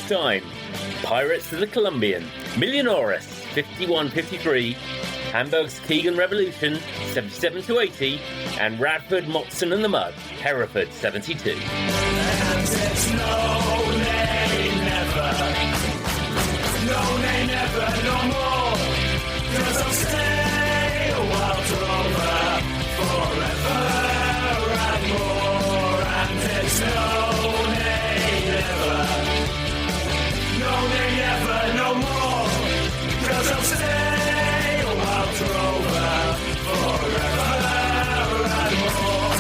time, Pirates of the Colombian, Millonarios 51-53, Hamburg's Keegan Revolution 77-80, and Radford Motson and the Mud, Hereford 72. And it's no nay never, no nay never, no more, 'cause I'll stay a while over forever and more. And it's no nay never, no nay never, no more, 'cause I'll stay a while over forever and more.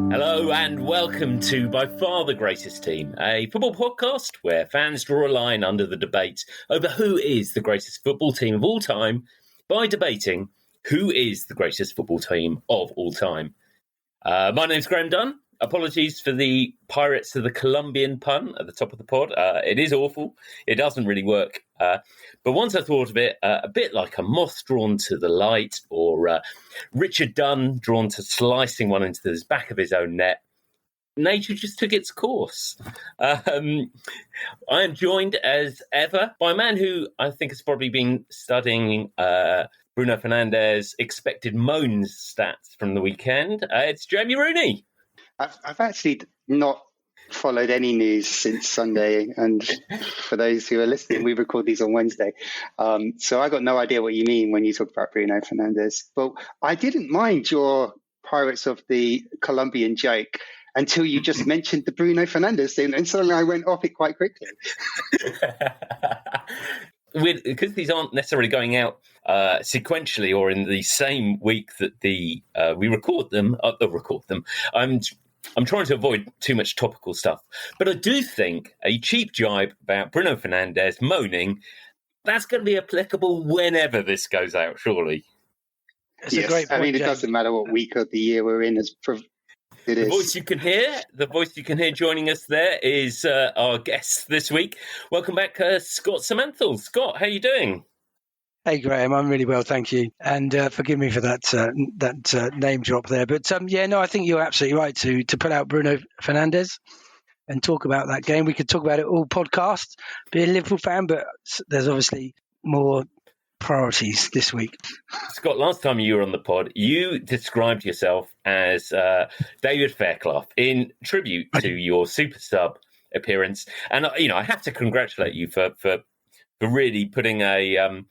Hello and welcome to By Far the Greatest Team, a football podcast where fans draw a line under the debate over who is the greatest football team of all time by debating who is the greatest football team of all time. My name's Graham Dunn. Apologies for the Pirates of the Colombian pun at the top of the pod. It is awful. It doesn't really work. But once I thought of it, a bit like a moth drawn to the light or Richard Dunn drawn to slicing one into the back of his own net, nature just took its course. I am joined as ever by a man who I think has probably been studying Bruno Fernandes' expected moans stats from the weekend. It's Jamie Rooney. I've actually not followed any news since Sunday, and for those who are listening, we record these on Wednesday, so I got no idea what you mean when you talk about Bruno Fernandes. But I didn't mind your Pirates of the Colombian joke until you just mentioned the Bruno Fernandes thing, and suddenly I went off it quite quickly. Because these aren't necessarily going out sequentially or in the same week that we record them. I'm trying to avoid too much topical stuff, but I do think a cheap jibe about Bruno Fernandes moaning, that's going to be applicable whenever this goes out, surely. It's a great point, it doesn't matter what week of the year we're in. The voice you can hear joining us there is our guest this week. Welcome back, Scott Somenthal. Scott, how are you doing? Hey, Graham, I'm really well, thank you. And forgive me for that name drop there. But I think you're absolutely right to put out Bruno Fernandes and talk about that game. We could talk about it all podcast, be a Liverpool fan, but there's obviously more priorities this week. Scott, last time you were on the pod, you described yourself as David Fairclough in tribute to your super sub appearance. And, I have to congratulate you for really putting a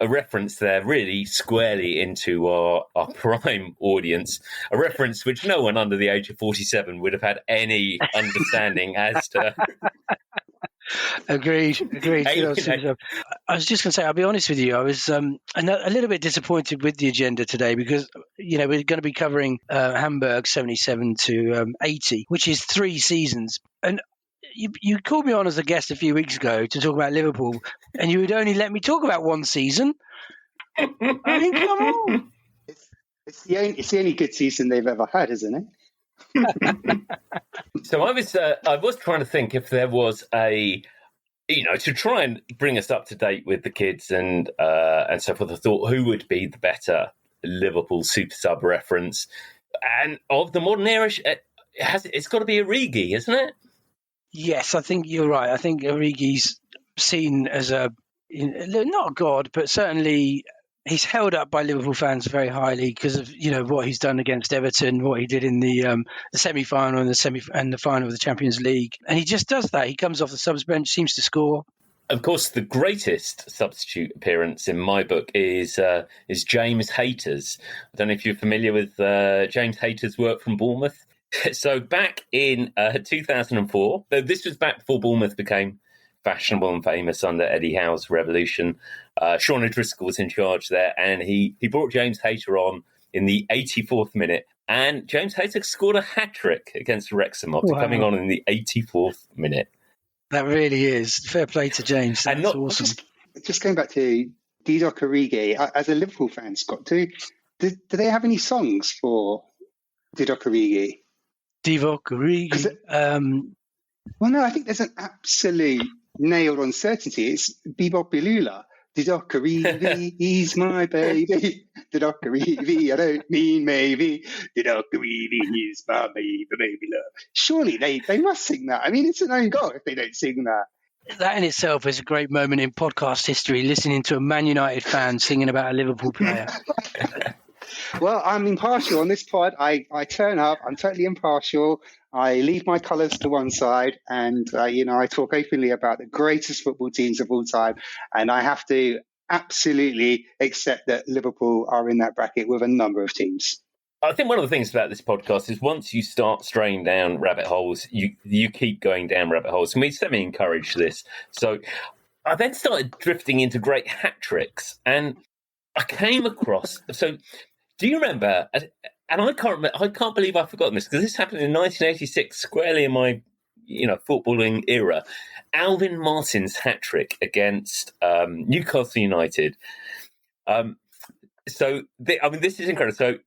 reference there really squarely into our prime audience, a reference which no one under the age of 47 would have had any understanding as to. Agreed. I was just going to say, I'll be honest with you, I was a little bit disappointed with the agenda today because, we're going to be covering Hamburg 77-80, which is 3 seasons. And you called me on as a guest a few weeks ago to talk about Liverpool, and you would only let me talk about 1 season. I mean, come on. It's the only good season they've ever had, isn't it? So I was trying to think if there was to try and bring us up to date with the kids and so forth. I thought who would be the better Liverpool super sub reference, and of the modern era, it's got to be Origi, isn't it? Yes, I think you're right. I think Origi's seen as not a god, but certainly he's held up by Liverpool fans very highly because of what he's done against Everton, what he did in the semi-final and the final of the Champions League, and he just does that. He comes off the subs bench, seems to score. Of course, the greatest substitute appearance in my book is James Hayter's. I don't know if you're familiar with James Hayter's work from Bournemouth. So back in 2004, though this was back before Bournemouth became fashionable and famous under Eddie Howe's revolution, Sean O'Driscoll was in charge there, and he brought James Hayter on in the 84th minute, and James Hayter scored a hat-trick against Wrexham after coming on in the 84th minute. That really is. Fair play to James. That's awesome. Just going back to Divock Origi, as a Liverpool fan, Scott, do they have any songs for Divock Origi? Divock Origi. Well, no, I think there's an absolute nailed-on certainty. It's Bebop Bilula. Divock Origi, he's my baby. I don't mean maybe. Is my baby love. Surely they must sing that. I mean, it's an own goal if they don't sing that. That in itself is a great moment in podcast history, listening to a Man United fan singing about a Liverpool player. Well, I'm impartial on this pod. I turn up. I'm totally impartial. I leave my colours to one side, and I talk openly about the greatest football teams of all time. And I have to absolutely accept that Liverpool are in that bracket with a number of teams. I think one of the things about this podcast is once you start straying down rabbit holes, you keep going down rabbit holes. And we semi-encourage this. So I then started drifting into great hat tricks, and I came across. So do you remember? And I can't believe I've forgotten this, because this happened in 1986, squarely in my footballing era. Alvin Martin's hat trick against Newcastle United. This is incredible. So,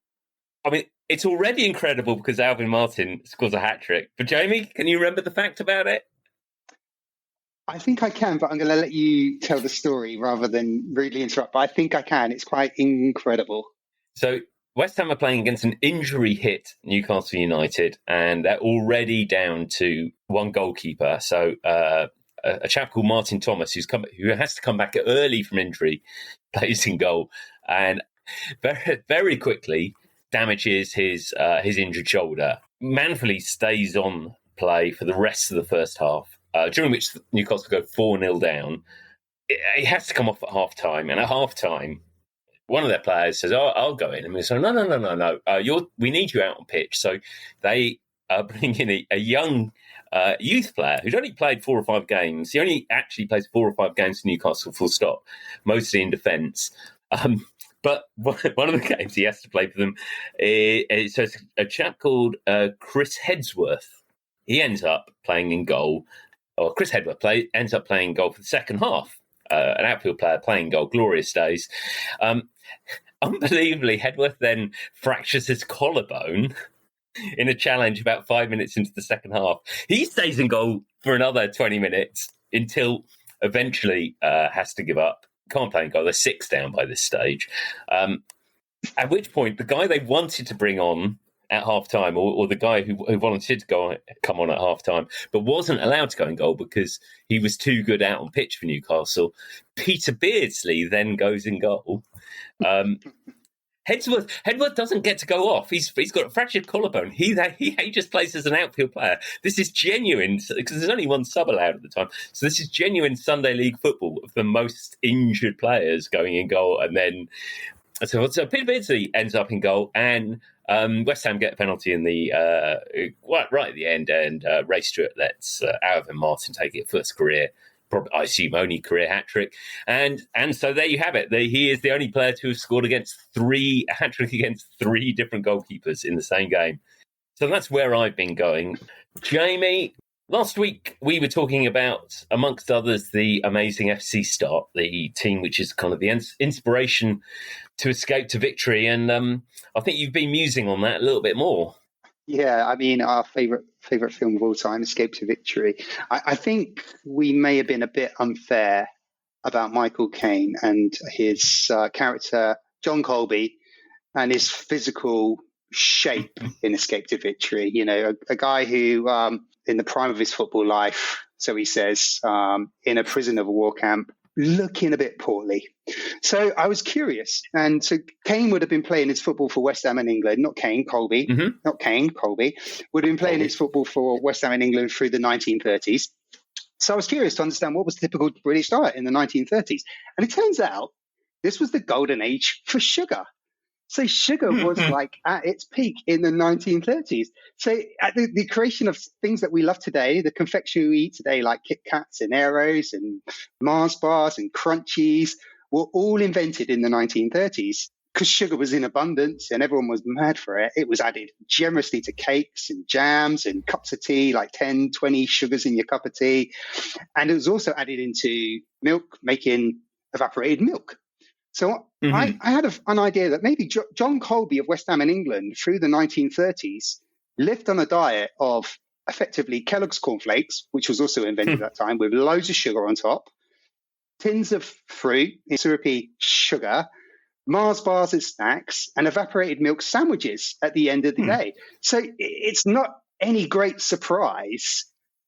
it's already incredible because Alvin Martin scores a hat trick. But Jamie, can you remember the fact about it? I think I can, but I'm going to let you tell the story rather than rudely interrupt. But I think I can. It's quite incredible. So West Ham are playing against an injury-hit Newcastle United, and they're already down to one goalkeeper. So a chap called Martin Thomas, who has to come back early from injury, plays in goal, and very, very quickly damages his injured shoulder. Manfully stays on play for the rest of the first half, during which Newcastle go 4-0 down. He has to come off at half-time, and at half-time, one of their players says, I'll go in. And we say, no. We need you out on pitch. So they bring in a young youth player who's only played 4 or 5 games. He only actually plays 4 or 5 games for Newcastle, full stop, mostly in defence. But one of the games he has to play for them is a chap called Chris Hedsworth. He ends up playing in goal, or Chris Hedsworth ends up playing goal for the second half. An outfield player playing goal, glorious days. Unbelievably, Hedsworth then fractures his collarbone in a challenge about 5 minutes into the second half. He stays in goal for another 20 minutes until eventually has to give up. Can't play in goal. They're 6 down by this stage. At which point, the guy they wanted to bring on at half-time, or the guy who volunteered to come on at half-time, but wasn't allowed to go in goal because he was too good out on pitch for Newcastle, Peter Beardsley then goes in goal. Hedsworth doesn't get to go off. He's got a fractured collarbone. He just plays as an outfield player. This is genuine, because there's only one sub allowed at the time. So this is genuine Sunday League football of the most injured players going in goal. And then, so Peter Beardsley ends up in goal, and West Ham get a penalty in the right at the end, and Ray Stewart lets Alvin Martin take it, first career, probably, I assume, only career hat trick, and so there you have it. He is the only player to have scored a hat trick against 3 different goalkeepers in the same game. So that's where I've been going. Jamie, last week we were talking about, amongst others, the amazing FC start, the team which is kind of the inspiration to escape to victory, and I think you've been musing on that a little bit more. Yeah, I mean, our favourite film of all time, Escape to Victory. I think we may have been a bit unfair about Michael Caine and his character, John Colby, and his physical shape in Escape to Victory. A guy who, in the prime of his football life, so he says, in a prison of a war camp, looking a bit poorly. So I was curious. And so Caine would have been playing his football for West Ham in England, not Caine, Colby, not Caine, Colby, would have been playing his football for West Ham in England through the 1930s. So I was curious to understand what was the typical British diet in the 1930s. And it turns out this was the golden age for sugar. So sugar was like at its peak in the 1930s. So at the creation of things that we love today, the confectionery we eat today, like Kit Kats and Aeros and Mars bars and Crunchies, were all invented in the 1930s because sugar was in abundance and everyone was mad for it. It was added generously to cakes and jams and cups of tea, like 10, 20 sugars in your cup of tea. And it was also added into milk, making evaporated milk. So I had an idea that maybe John Colby of West Ham in England through the 1930s lived on a diet of effectively Kellogg's cornflakes, which was also invented at that time, with loads of sugar on top, tins of fruit, syrupy sugar, Mars bars as snacks, and evaporated milk sandwiches at the end of the day. So it's not any great surprise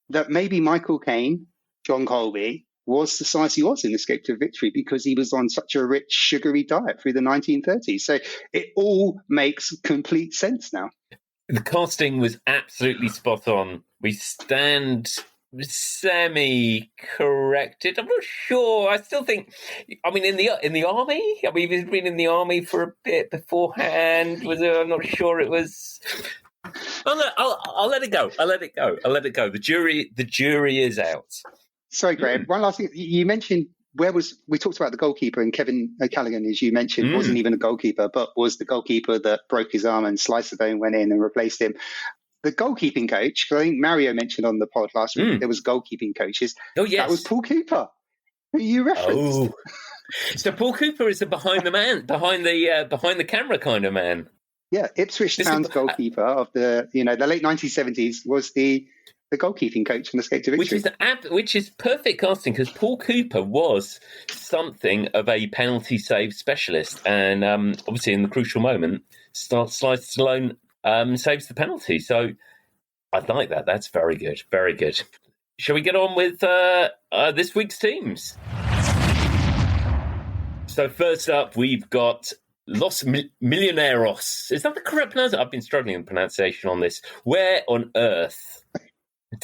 that maybe Michael Caine, John Colby, was the size he was in Escape to Victory because he was on such a rich, sugary diet through the 1930s. So it all makes complete sense now. The casting was absolutely spot on. We stand semi-corrected. I'm not sure. I still think. I mean, in the army. I mean, he's been in the army for a bit beforehand. I'm not sure it was. I'll let it go. I'll let it go. The jury is out. Sorry, Graham. One last thing. You mentioned we talked about the goalkeeper, and Kevin O'Callaghan, as you mentioned, wasn't even a goalkeeper, but was the goalkeeper that broke his arm and sliced the bone, went in and replaced him. The goalkeeping coach, I think Mario mentioned on the pod last week, there was goalkeeping coaches. Oh, yes. That was Paul Cooper, who you referenced. Oh, so Paul Cooper is the behind the camera kind of man. Yeah, Ipswich Town's goalkeeper of the late 1970s was the goalkeeping coach from Escape to Victory. Which is perfect casting because Paul Cooper was something of a penalty save specialist, and obviously in the crucial moment, Slice Stallone saves the penalty. So I like that. That's very good. Very good. Shall we get on with this week's teams? So first up, we've got Los Millonarios. Is that the correct pronunciation? I've been struggling with pronunciation on this. Where on earth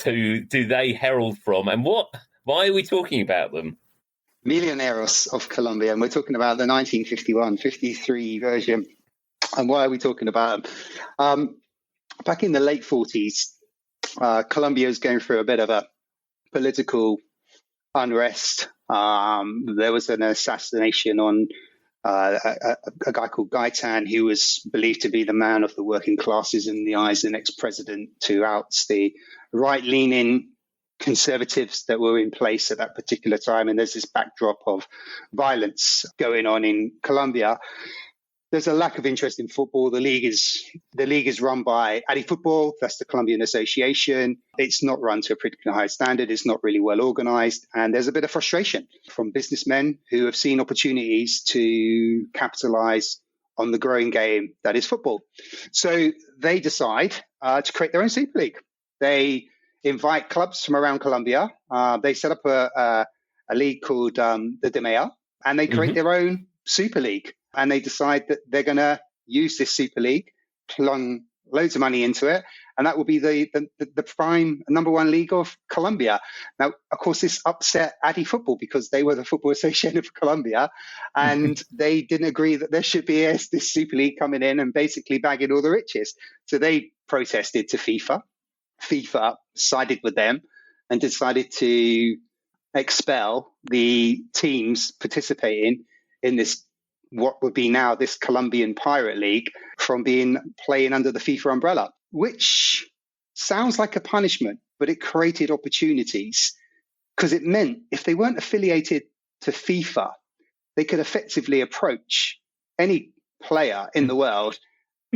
do they herald from, and why are we talking about them? Millonarios of Colombia, and we're talking about the 1951-53 version. And why are we talking about them? Back in the late 40s, Colombia was going through a bit of a political unrest. There was an assassination on a guy called Gaitan, who was believed to be the man of the working classes in the eyes of the next president, to oust the right-leaning conservatives that were in place at that particular time. And there's this backdrop of violence going on in Colombia. There's a lack of interest in football. The league is run by HEREFORD, that's the Colombian association. It's not run to a particularly high standard. It's not really well organized. And there's a bit of frustration from businessmen who have seen opportunities to capitalize on the growing game that is football. So they decide to create their own Super League. They invite clubs from around Colombia. They set up a league called the DMEA, and they create their own Super League. And they decide that they're going to use this Super League, plung loads of money into it, and that will be the prime number one league of Colombia. Now, of course, this upset HEREFORD because they were the Football Association of Colombia, and they didn't agree that there should be this Super League coming in and basically bagging all the riches. So they protested to FIFA. FIFA sided with them and decided to expel the teams participating in this, what would be now this Colombian Pirate League, from playing under the FIFA umbrella, which sounds like a punishment, but it created opportunities because it meant if they weren't affiliated to FIFA, they could effectively approach any player in the world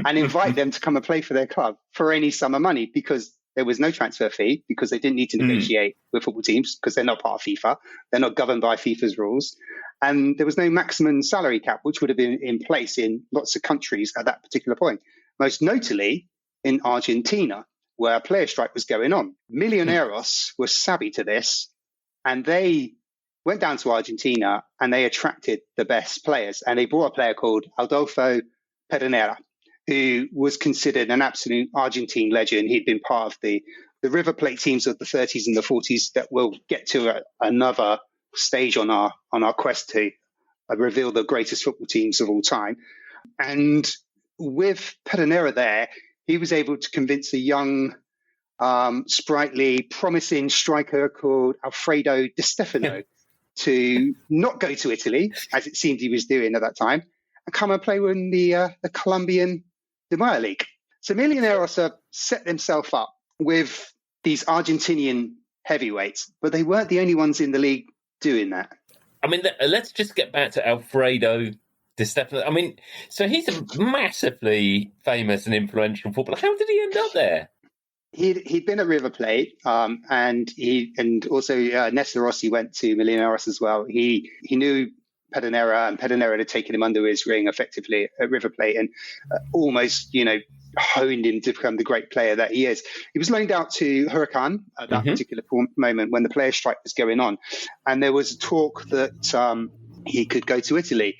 and invite them to come and play for their club for any sum of money, because there was no transfer fee, because they didn't need to negotiate with football teams because they're not part of FIFA. They're not governed by FIFA's rules. And there was no maximum salary cap, which would have been in place in lots of countries at that particular point, most notably in Argentina, where a player strike was going on. Millonarios were savvy to this, and they went down to Argentina and they attracted the best players. And they brought a player called Adolfo Pedernera, who was considered an absolute Argentine legend. He'd been part of the River Plate teams of the 30s and the 40s that we'll get to another stage on our quest to reveal the greatest football teams of all time. And with Pedernera there, he was able to convince a young, sprightly, promising striker called Alfredo Di Stefano to not go to Italy, as it seemed he was doing at that time, and come and play in the Colombian DMEA League. So Millonarios have set themselves up with these Argentinian heavyweights, but they weren't the only ones in the league doing that. I mean, let's just get back to Alfredo Di Stefano. I mean, so he's a massively famous and influential footballer. How did he end up there? He'd been at River Plate, and also Nesta Rossi went to Millonarios as well. He knew Pedernera, and Pedernera had taken him under his wing effectively at River Plate and almost, honed him to become the great player that he is. He was loaned out to Huracan at that particular moment when the player strike was going on. And there was talk that he could go to Italy,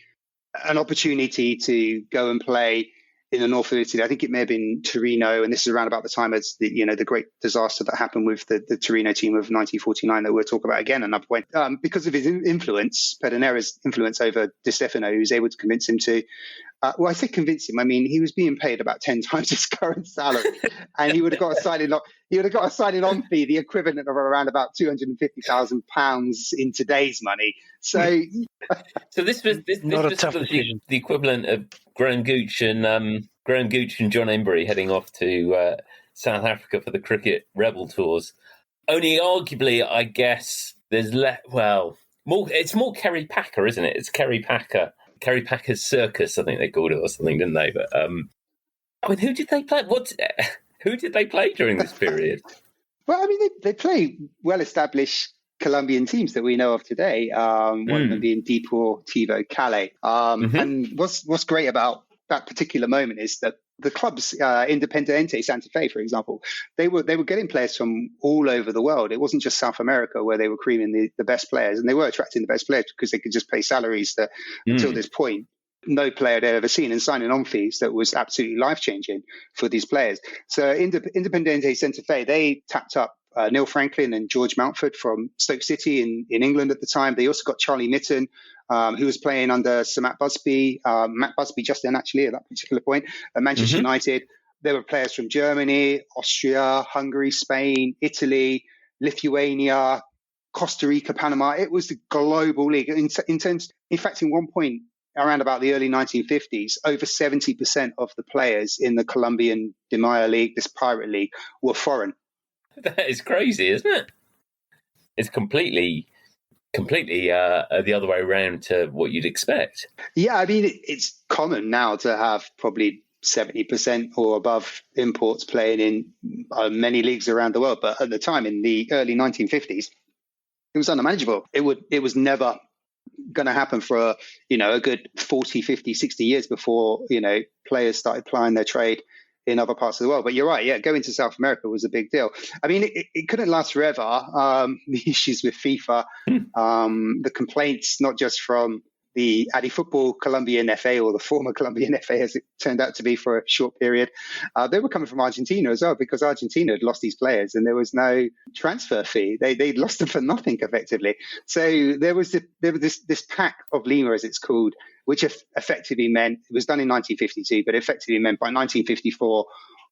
an opportunity to go and play in the north of Italy. I think it may have been Torino, and this is around about the time as the great disaster that happened with the Torino team of 1949 that we'll talk about again another point. Because of his influence, Pedernera's influence over Di Stefano, he was able to convince him to. I say convince him. I mean, he was being paid about 10 times his current salary, and he would have got a signing on. He would have got a signing on fee, the equivalent of around about £250,000 in today's money. So, this was the equivalent of Graham Gooch and John Embury heading off to South Africa for the cricket rebel tours. Only arguably, I guess, there's more. It's more Kerry Packer, isn't it? It's Kerry Packer's Circus, I think they called it, or something, didn't they? But who did they play? Who did they play during this period? Well, I mean, they play well-established Colombian teams that we know of today. One of them being Deportivo Cali. And what's great about that particular moment is that the clubs, Independiente Santa Fe, for example, they were getting players from all over the world. It wasn't just South America where they were creaming the best players, and they were attracting the best players because they could just pay salaries that until this point no player had ever seen, and signing on fees that was absolutely life-changing for these players. So Independiente Santa Fe, they tapped up Neil Franklin and George Mountford from Stoke City in England at the time. They also got Charlie Mitten, who was playing under Sir Matt Busby just then, actually, at that particular point, at Manchester United. There were players from Germany, Austria, Hungary, Spain, Italy, Lithuania, Costa Rica, Panama. It was the global league. In fact, in one point, around about the early 1950s, over 70% of the players in the Colombian De Mayo League, this pirate league, were foreign. That is crazy, isn't it? It's completely the other way around to what you'd expect. Yeah, I mean, it's common now to have probably 70% or above imports playing in many leagues around the world. But at the time, in the early 1950s, it was unmanageable. It was never going to happen for a good 40, 50, 60 years before players started plying their trade in other parts of the world. But you're right, yeah, going to South America was a big deal. I mean, it couldn't last forever. The issues with FIFA, the complaints, not just from the Football Colombian FA, or the former Colombian FA, as it turned out to be for a short period, they were coming from Argentina as well, because Argentina had lost these players and there was no transfer fee. They lost them for nothing, effectively. So there was this pack of Lima, as it's called, which effectively meant, it was done in 1952, but effectively meant by 1954,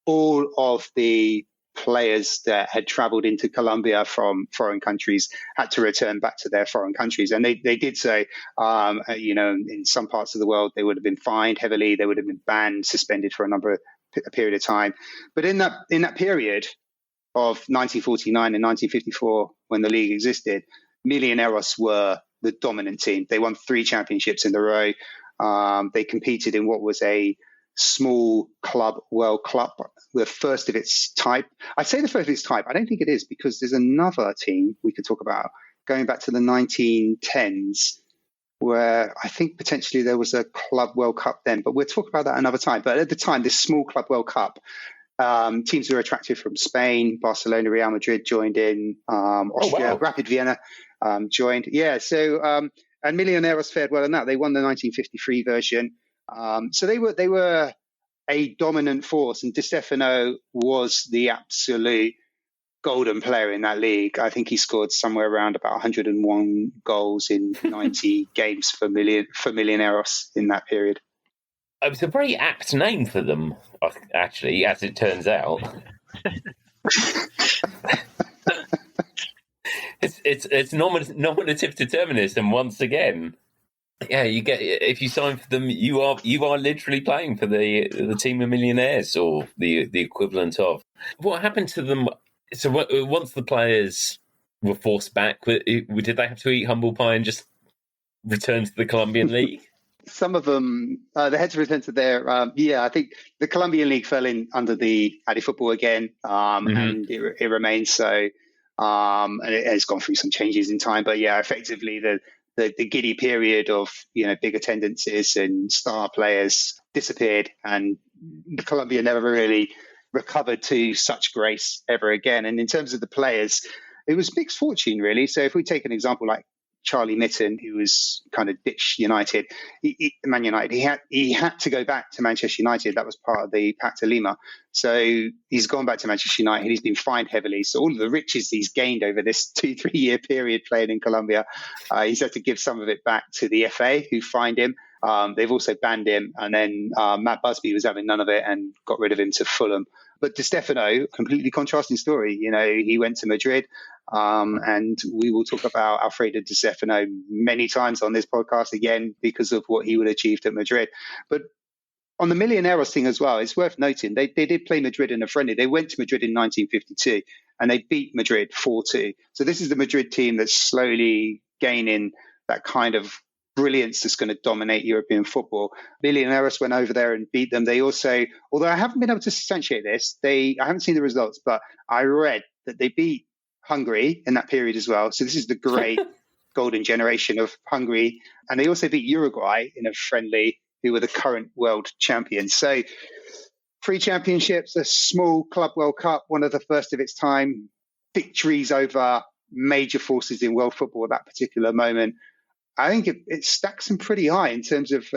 all of the players that had traveled into Colombia from foreign countries had to return back to their foreign countries. And they did so, in some parts of the world, they would have been fined heavily. They would have been banned, suspended for a period of time. But in that period of 1949 and 1954, when the league existed, Millonarios were the dominant team. They won 3 championships in a row. They competed in what was a small club, World Cup, the first of its type. I say the first of its type. I don't think it is, because there's another team we could talk about going back to the 1910s, where I think potentially there was a Club World Cup then, but we'll talk about that another time. But at the time, this small Club World Cup, teams were attracted from Spain, Barcelona, Real Madrid joined in, Austria, Rapid Vienna joined. Yeah, so and Millonarios fared well in that. They won the 1953 version. So they were a dominant force, and Di Stefano was the absolute golden player in that league. I think he scored somewhere around about 101 goals in 90 games for Millonarios in that period. It was a very apt name for them, actually, as it turns out. It's nominative determinism once again. Yeah, you get, if you sign for them, you are literally playing for the team of millionaires, or the equivalent of. What happened to them? So once the players were forced back, did they have to eat humble pie and just return to the Colombian League? Some of them, they had to return to their, I think the Colombian League fell in under the Football again, and it remains so. And it has gone through some changes in time, but yeah, effectively the giddy period of, big attendances and star players disappeared, and Colombia never really recovered to such grace ever again. And in terms of the players, it was mixed fortune, really. So if we take an example like Charlie Mitten, who was kind of ditched United, Man United, he had to go back to Manchester United. That was part of the Pacta Lima. So he's gone back to Manchester United. He's been fined heavily. So all of the riches he's gained over this 2-3 year period playing in Colombia, he's had to give some of it back to the FA, who fined him. They've also banned him. And then Matt Busby was having none of it and got rid of him to Fulham. But Di Stefano, completely contrasting story. He went to Madrid. And we will talk about Alfredo Di Stefano many times on this podcast again because of what he would achieve at Madrid. But on the Millonarios thing as well, it's worth noting they did play Madrid in a friendly. They went to Madrid in 1952 and they beat Madrid 4-2. So this is the Madrid team that's slowly gaining that kind of brilliance that's going to dominate European football. Millonarios went over there and beat them. They also, although I haven't been able to substantiate this, I haven't seen the results, but I read that they beat Hungary in that period as well. So this is the great golden generation of Hungary. And they also beat Uruguay in a friendly, who were the current world champions. So 3 championships, a small Club World Cup, one of the first of its time, victories over major forces in world football at that particular moment. I think it stacks them pretty high in terms of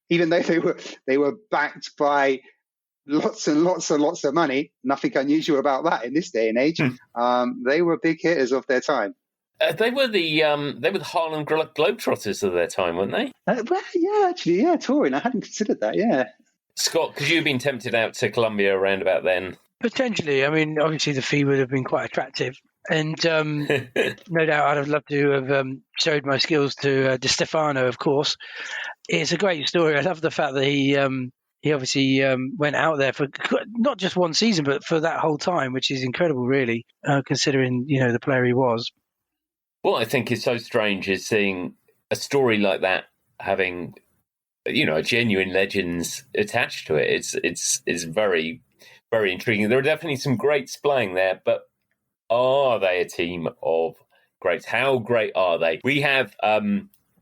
even though they were backed by lots and lots and lots of money. Nothing unusual about that in this day and age. They were big hitters of their time. They were the Harlem Globetrotters of their time, weren't they? Touring. I hadn't considered that. Yeah, Scott, because you've been tempted out to Colombia around about then. Potentially. I mean, obviously the fee would have been quite attractive. And no doubt I'd have loved to have showed my skills to Di Stefano, of course. It's a great story. I love the fact that he obviously went out there for not just one season, but for that whole time, which is incredible, really, considering, the player he was. What I think is so strange is seeing a story like that having, a genuine legends attached to it. It's very, very intriguing. There are definitely some greats playing there, but are they a team of greats? How great are they? We have, of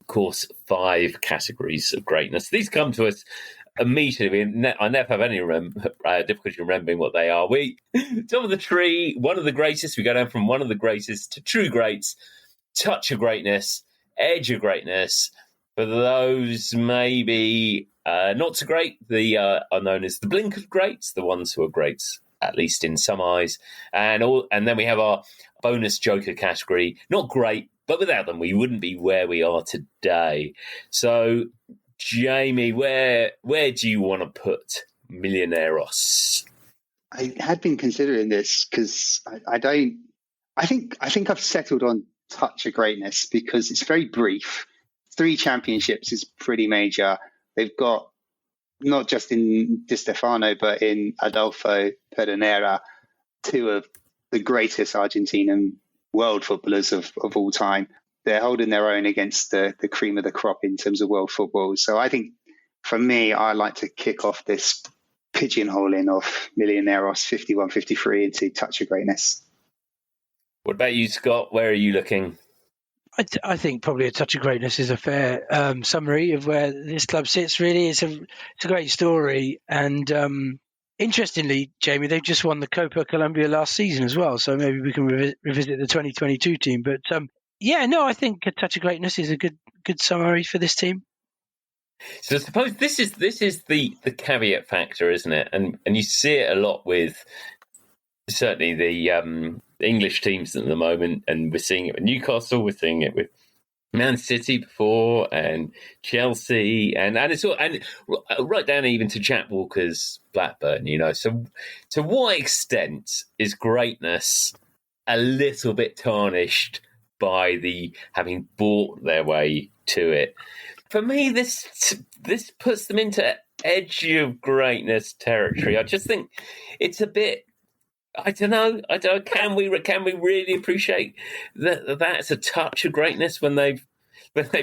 course, 5 categories of greatness. These come to us immediately. I never have any difficulty remembering what they are. Top of the tree, one of the greatest. We go down from one of the greatest to true greats, touch of greatness, edge of greatness. For those maybe not so great, are known as the blink of greats, the ones who are greats, at least in some eyes. And then we have our bonus joker category. Not great, but without them, we wouldn't be where we are today. So, Jamie, where do you want to put Millonarios? I had been considering this because I think I've settled on touch of greatness because it's very brief. 3 championships is pretty major. They've got not just in Di Stefano, but in Adolfo Pedernera, 2 of the greatest Argentinian world footballers of all time. They're holding their own against the cream of the crop in terms of world football. So I think, for me, I like to kick off this pigeonholing of Millonarios 51-53 into touch of greatness. What about you, Scott? Where are you looking? I think probably a touch of greatness is a fair summary of where this club sits, really. It's a great story. And interestingly, Jamie, they've just won the Copa Colombia last season as well. So maybe we can revisit the 2022 team. But I think a touch of greatness is a good summary for this team. So I suppose this is the caveat factor, isn't it? And you see it a lot with certainly the English teams at the moment, and we're seeing it with Newcastle, we're seeing it with Man City before, and Chelsea, and it's all, and right down even to Jack Walker's Blackburn. So to what extent is greatness a little bit tarnished by the having bought their way to it? For me, this puts them into edge of greatness territory. I just think it's a bit. I don't know. Can we really appreciate that? That's a touch of greatness when they've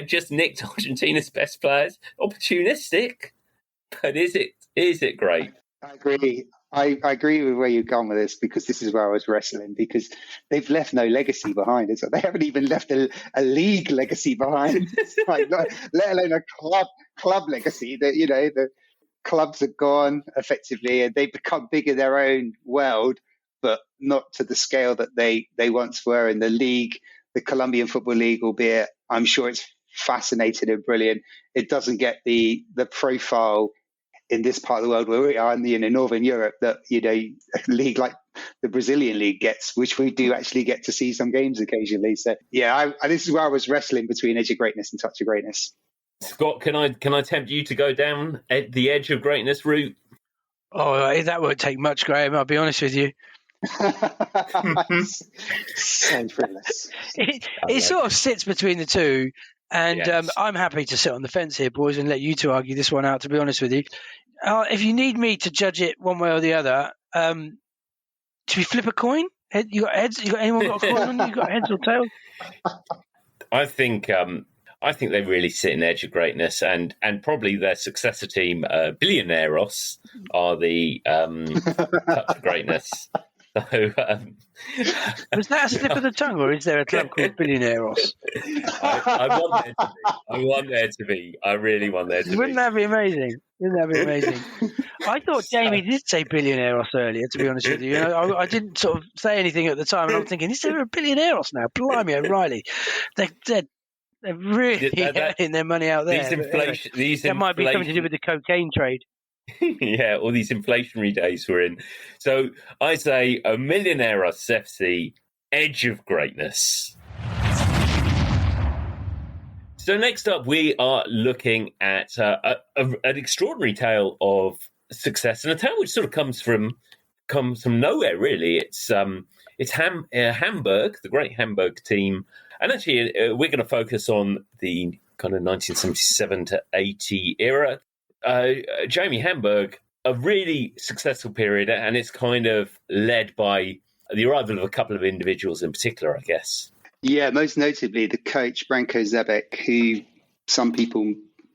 just nicked Argentina's best players. Opportunistic, but is it great? I agree. I agree with where you've gone with this, because this is where I was wrestling, because they've left no legacy behind. They haven't even left a league legacy behind, like, let alone a club legacy. That, you know, the clubs are gone effectively, and they've become big in their own world, but not to the scale that they once were in the league, the Colombian Football League, albeit I'm sure it's fascinating and brilliant. It doesn't get the profile in this part of the world where we are in Northern Europe that, you know, a league like the Brazilian league gets, which we do actually get to see some games occasionally. So yeah, this is where I was wrestling between edge of greatness and touch of greatness. Scott, can I tempt you to go down the edge of greatness route? Oh, that won't take much, Graham. I'll be honest with you. So frivolous. It sort of sits between the two. And Yes. I'm happy to sit on the fence here, boys, and let you two argue this one out, to be honest with you. If you need me to judge it one way or the other, should we flip a coin? You got heads? You got anyone got a coin on you? You got heads or tails? I think they really sit in the edge of greatness, and probably their successor team, Millonarios, are the touch of greatness. So, was that a slip of the tongue, or is there a club called Millonarios? I want there to be. I really want there to be. Wouldn't that be amazing? I thought Jamie did say Millonarios earlier, to be honest with you. I didn't sort of say anything at the time, and I'm thinking, is there a Millonarios now? Blimey, O'Reilly. They're really getting their money out there. That might be something to do with the cocaine trade. Yeah, all these inflationary days we're in. So I say a Millonarios FC, edge of greatness. So next up, we are looking at an extraordinary tale of success, and a tale which sort of comes from nowhere, really. It's Hamburg, the great Hamburg team, and actually we're going to focus on the kind of 1977 to 80 era. Jamie, Hamburg, a really successful period, and it's kind of led by the arrival of a couple of individuals in particular, I guess. Yeah, most notably the coach, Branko Zebec, who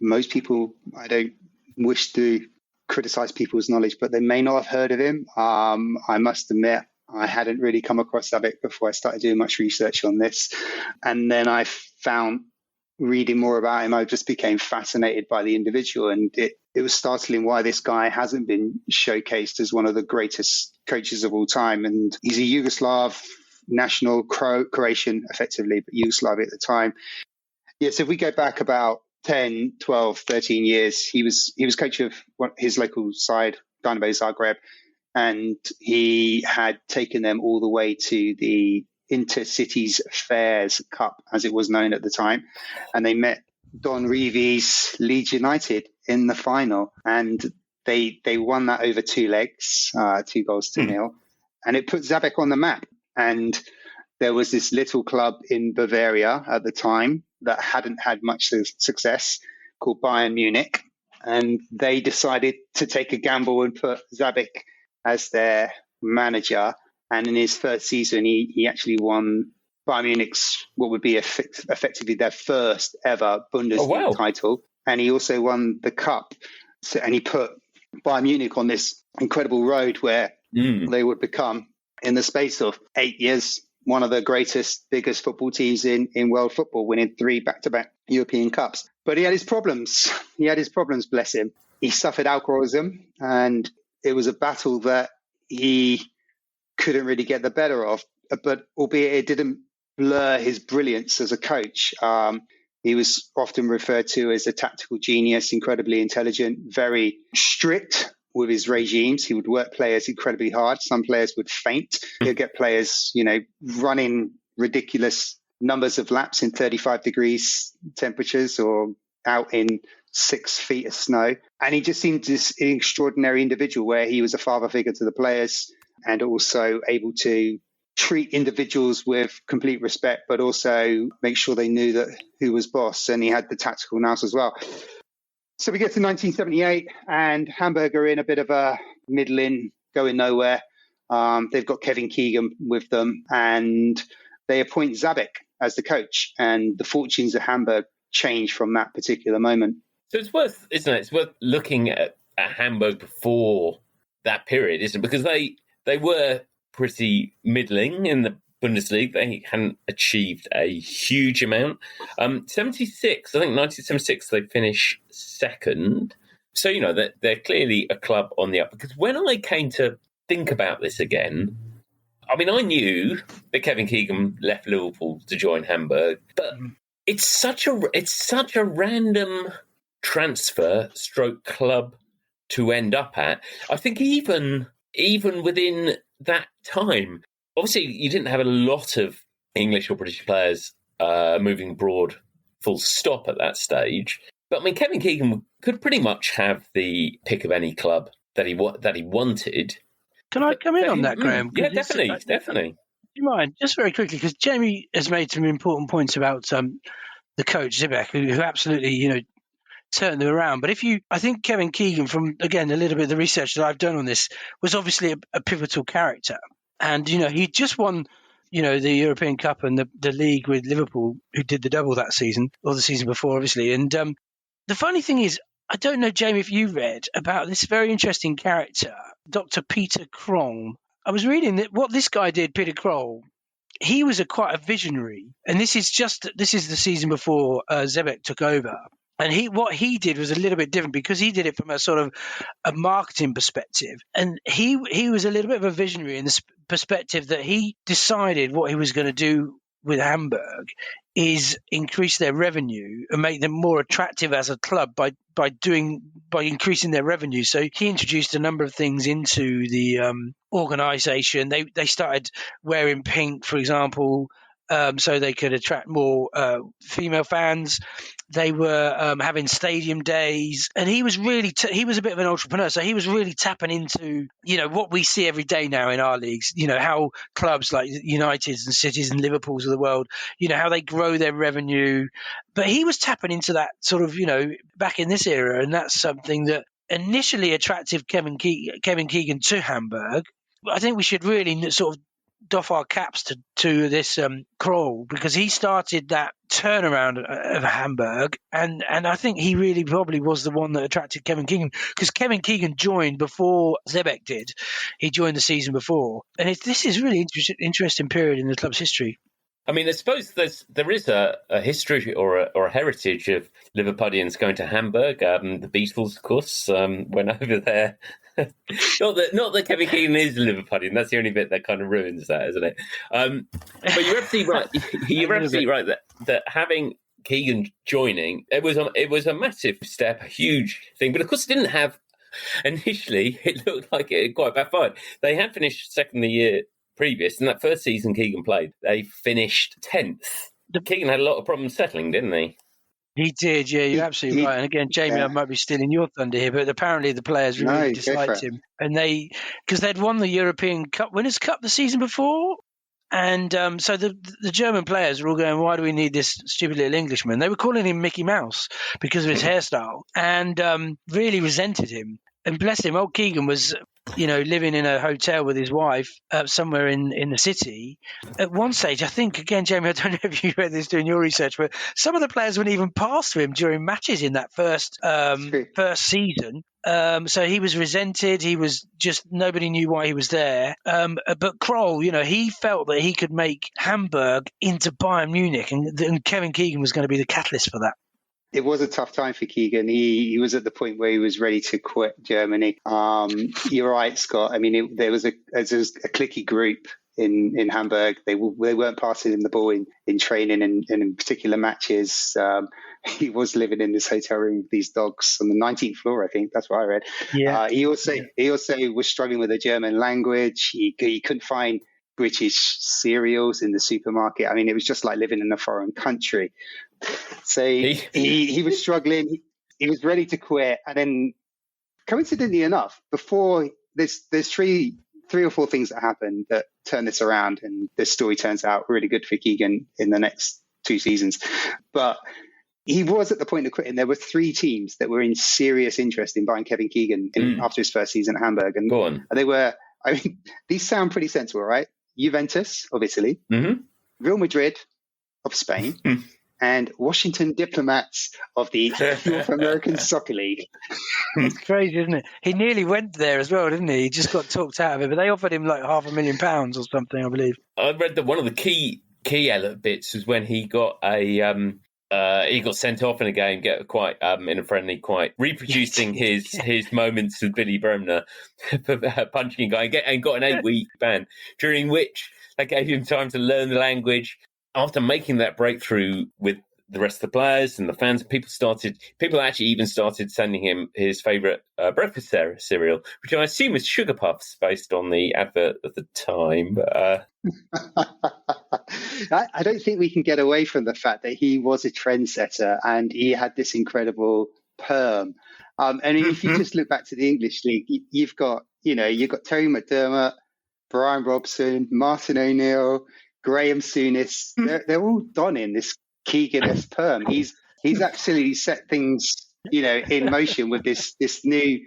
most people, I don't wish to criticize people's knowledge, but they may not have heard of him. I must admit, I hadn't really come across Zebec before I started doing much research on this. And then I found, reading more about him, I just became fascinated by the individual, and it was startling why this guy hasn't been showcased as one of the greatest coaches of all time. And he's a Yugoslav national, Croatian effectively, but Yugoslav at the time. Yeah, so if we go back about 10, 12, 13 years, he was coach of his local side, Dynamo Zagreb, and he had taken them all the way to the Intercities Fairs Cup, as it was known at the time, and they met Don Reeves' Leeds United in the final, and they won that over 2 legs, 2 goals to nil, and it put Zebec on the map. And there was this little club in Bavaria at the time that hadn't had much success, called Bayern Munich, and they decided to take a gamble and put Zebec as their manager. And in his first season, he actually won Bayern Munich's, what would be effectively their first ever Bundesliga title. And he also won the cup. And he put Bayern Munich on this incredible road where they would become, in the space of 8 years, one of the greatest, biggest football teams in world football, winning 3 back-to-back European Cups. But he had his problems. Bless him. He suffered alcoholism, and it was a battle that he couldn't really get the better of, but albeit it didn't blur his brilliance as a coach. He was often referred to as a tactical genius, incredibly intelligent, very strict with his regimes. He would work players incredibly hard. Some players would faint. He'd get players, running ridiculous numbers of laps in 35 degrees temperatures or out in 6 feet of snow. And he just seemed this extraordinary individual where he was a father figure to the players, and also able to treat individuals with complete respect, but also make sure they knew that who was boss, and he had the tactical nous as well. So we get to 1978, and Hamburg are in a bit of a middling, going nowhere. They've got Kevin Keegan with them, and they appoint Zebec as the coach, and the fortunes of Hamburg change from that particular moment. So it's worth, isn't it? It's worth looking at Hamburg before that period, isn't it? Because they were pretty middling in the Bundesliga. They hadn't achieved a huge amount. 76, I think 1976, they finish second. So, you know, they're clearly a club on the up. Because when I came to think about this again, I mean, I knew that Kevin Keegan left Liverpool to join Hamburg, but it's such a random transfer stroke club to end up at. I think even within that time, obviously you didn't have a lot of English or British players moving abroad full stop at that stage. But I mean, Kevin Keegan could pretty much have the pick of any club that he wanted. Can I come in on that, Graham? Yeah, definitely. Do you mind? Just very quickly, because Jamie has made some important points about the coach, Zebec, who absolutely, you know, turned them around. But I think Kevin Keegan, from, again, a little bit of the research that I've done on this, was obviously a pivotal character. And, you know, he just won, you know, the European Cup and the league with Liverpool, who did the double that season, or the season before, obviously. And the funny thing is, I don't know, Jamie, if you read about this very interesting character, Dr. Peter Krong. I was reading that what this guy did, Peter Krong, he was quite a visionary. And this is the season before Zebec took over. And what he did was a little bit different because he did it from a sort of a marketing perspective. And he was a little bit of a visionary in the perspective that he decided what he was going to do with Hamburg is increase their revenue and make them more attractive as a club by increasing their revenue. So he introduced a number of things into the organisation. They started wearing pink, for example, so they could attract more female fans. They were having stadium days, and he was really he was a bit of an entrepreneur, so he was really tapping into, you know, what we see every day now in our leagues. You know, how clubs like Uniteds and Cities and Liverpools of the world, you know, how they grow their revenue. But he was tapping into that sort of, you know, back in this era, and that's something that initially attracted Kevin Keegan to Hamburg. I think we should really sort of doff our caps to this Kroll, because he started that turnaround of Hamburg, and I think he really probably was the one that attracted Kevin Keegan, because Kevin Keegan joined before Zebec did. He joined the season before, and this is really interesting period in the club's history. I mean, I suppose there is a history or a heritage of Liverpudlians going to Hamburg. The Beatles, of course, went over there. not that Kevin Keegan is a Liverpudlian. That's the only bit that kind of ruins that, isn't it? But you're absolutely right. You're absolutely right that having Keegan joining, it was a massive step, a huge thing. But of course, it didn't have. Initially, it looked like it had quite backfired. They had finished second the year previous, in that first season Keegan played, they finished 10th. Keegan had a lot of problems settling, didn't he? He did, yeah, you're absolutely right. And again, Jamie, I might be stealing your thunder here, but apparently the players really disliked him. And because they'd won the European Cup Winners' Cup the season before. And so the German players were all going, why do we need this stupid little Englishman? They were calling him Mickey Mouse because of his hairstyle, and really resented him. And bless him, old Keegan was, you know, living in a hotel with his wife somewhere in the city. At one stage, I think, again, Jamie, I don't know if you read this doing your research, but some of the players wouldn't even pass to him during matches in that first season. So he was resented. He was just, nobody knew why he was there. But Kroll, you know, he felt that he could make Hamburg into Bayern Munich, and Kevin Keegan was going to be the catalyst for that. It was a tough time for Keegan. He was at the point where he was ready to quit Germany. You're right, Scott. I mean, there was a cliquey group in Hamburg. They weren't passing him the ball in training and in particular matches. He was living in this hotel room with these dogs on the 19th floor, I think. That's what I read. Yeah. He also was struggling with the German language. He couldn't find British cereals in the supermarket. I mean, it was just like living in a foreign country. So he was struggling. He was ready to quit. And then, coincidentally enough, before there's three or four things that happen that turn this around, and this story turns out really good for Keegan in the next 2 seasons. But he was at the point of quitting. There were 3 teams that were in serious interest in buying Kevin Keegan after his first season at Hamburg. And they were, I mean, these sound pretty sensible, right? Juventus of Italy, Real Madrid of Spain, and Washington Diplomats of the North American Soccer League. It's crazy, isn't it? He nearly went there as well, didn't he? He just got talked out of it, but they offered him like £500,000 or something, I believe. I read that one of the key bits was when he got he got sent off in a game, in a friendly, quite reproducing his moments with Billy Bremner for punching a guy, and got an 8-week ban, during which they gave him time to learn the language. After making that breakthrough with the rest of the players and the fans, people actually even started sending him his favourite breakfast cereal, which I assume is Sugar Puffs, based on the advert at the time. I don't think we can get away from the fact that he was a trendsetter and he had this incredible perm. And if you just look back to the English league, you've got Terry McDermott, Brian Robson, Martin O'Neill, Graham Souness. They're all donning this Keegan-esque perm. He's absolutely set things, in motion with this new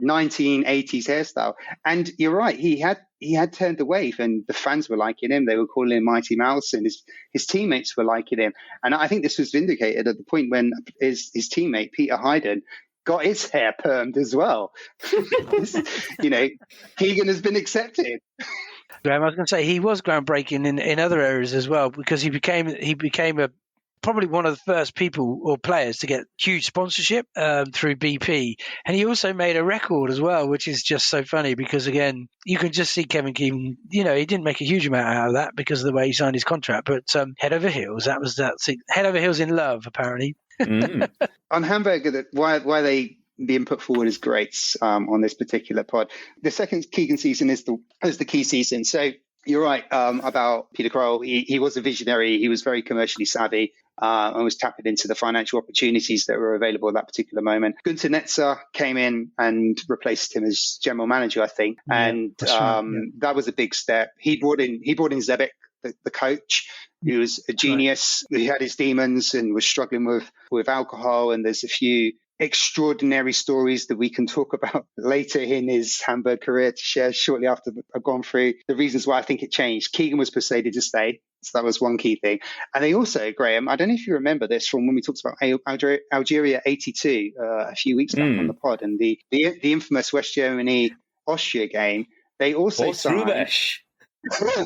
1980s hairstyle. And you're right, he had turned the wave, and the fans were liking him. They were calling him Mighty Mouse, and his teammates were liking him. And I think this was vindicated at the point when his teammate Peter Hayden got his hair permed as well. Keegan has been accepted. Graham, I was going to say he was groundbreaking in other areas as well, because he became probably one of the first people or players to get huge sponsorship through BP. And he also made a record as well, which is just so funny because, again, you can just see Kevin Keegan, he didn't make a huge amount out of that because of the way he signed his contract. But head over heels, head over heels in love, apparently. On Hamburg, why the being put forward as greats on this particular pod. The second Keegan season is the key season. So you're right about Peter Kroll. He was a visionary. He was very commercially savvy and was tapping into the financial opportunities that were available at that particular moment. Gunter Netzer came in and replaced him as general manager, I think. And that was a big step. He brought in Zebec, the coach, who was a genius. He had his demons and was struggling with alcohol. And there's a few extraordinary stories that we can talk about later in his Hamburg career to share shortly after I've gone through the reasons why I think it changed. Keegan was persuaded to stay. So that was one key thing. And they also, Graham, I don't know if you remember this from when we talked about Algeria 82 a few weeks back on the pod, and the infamous West Germany-Austria game. They also signed...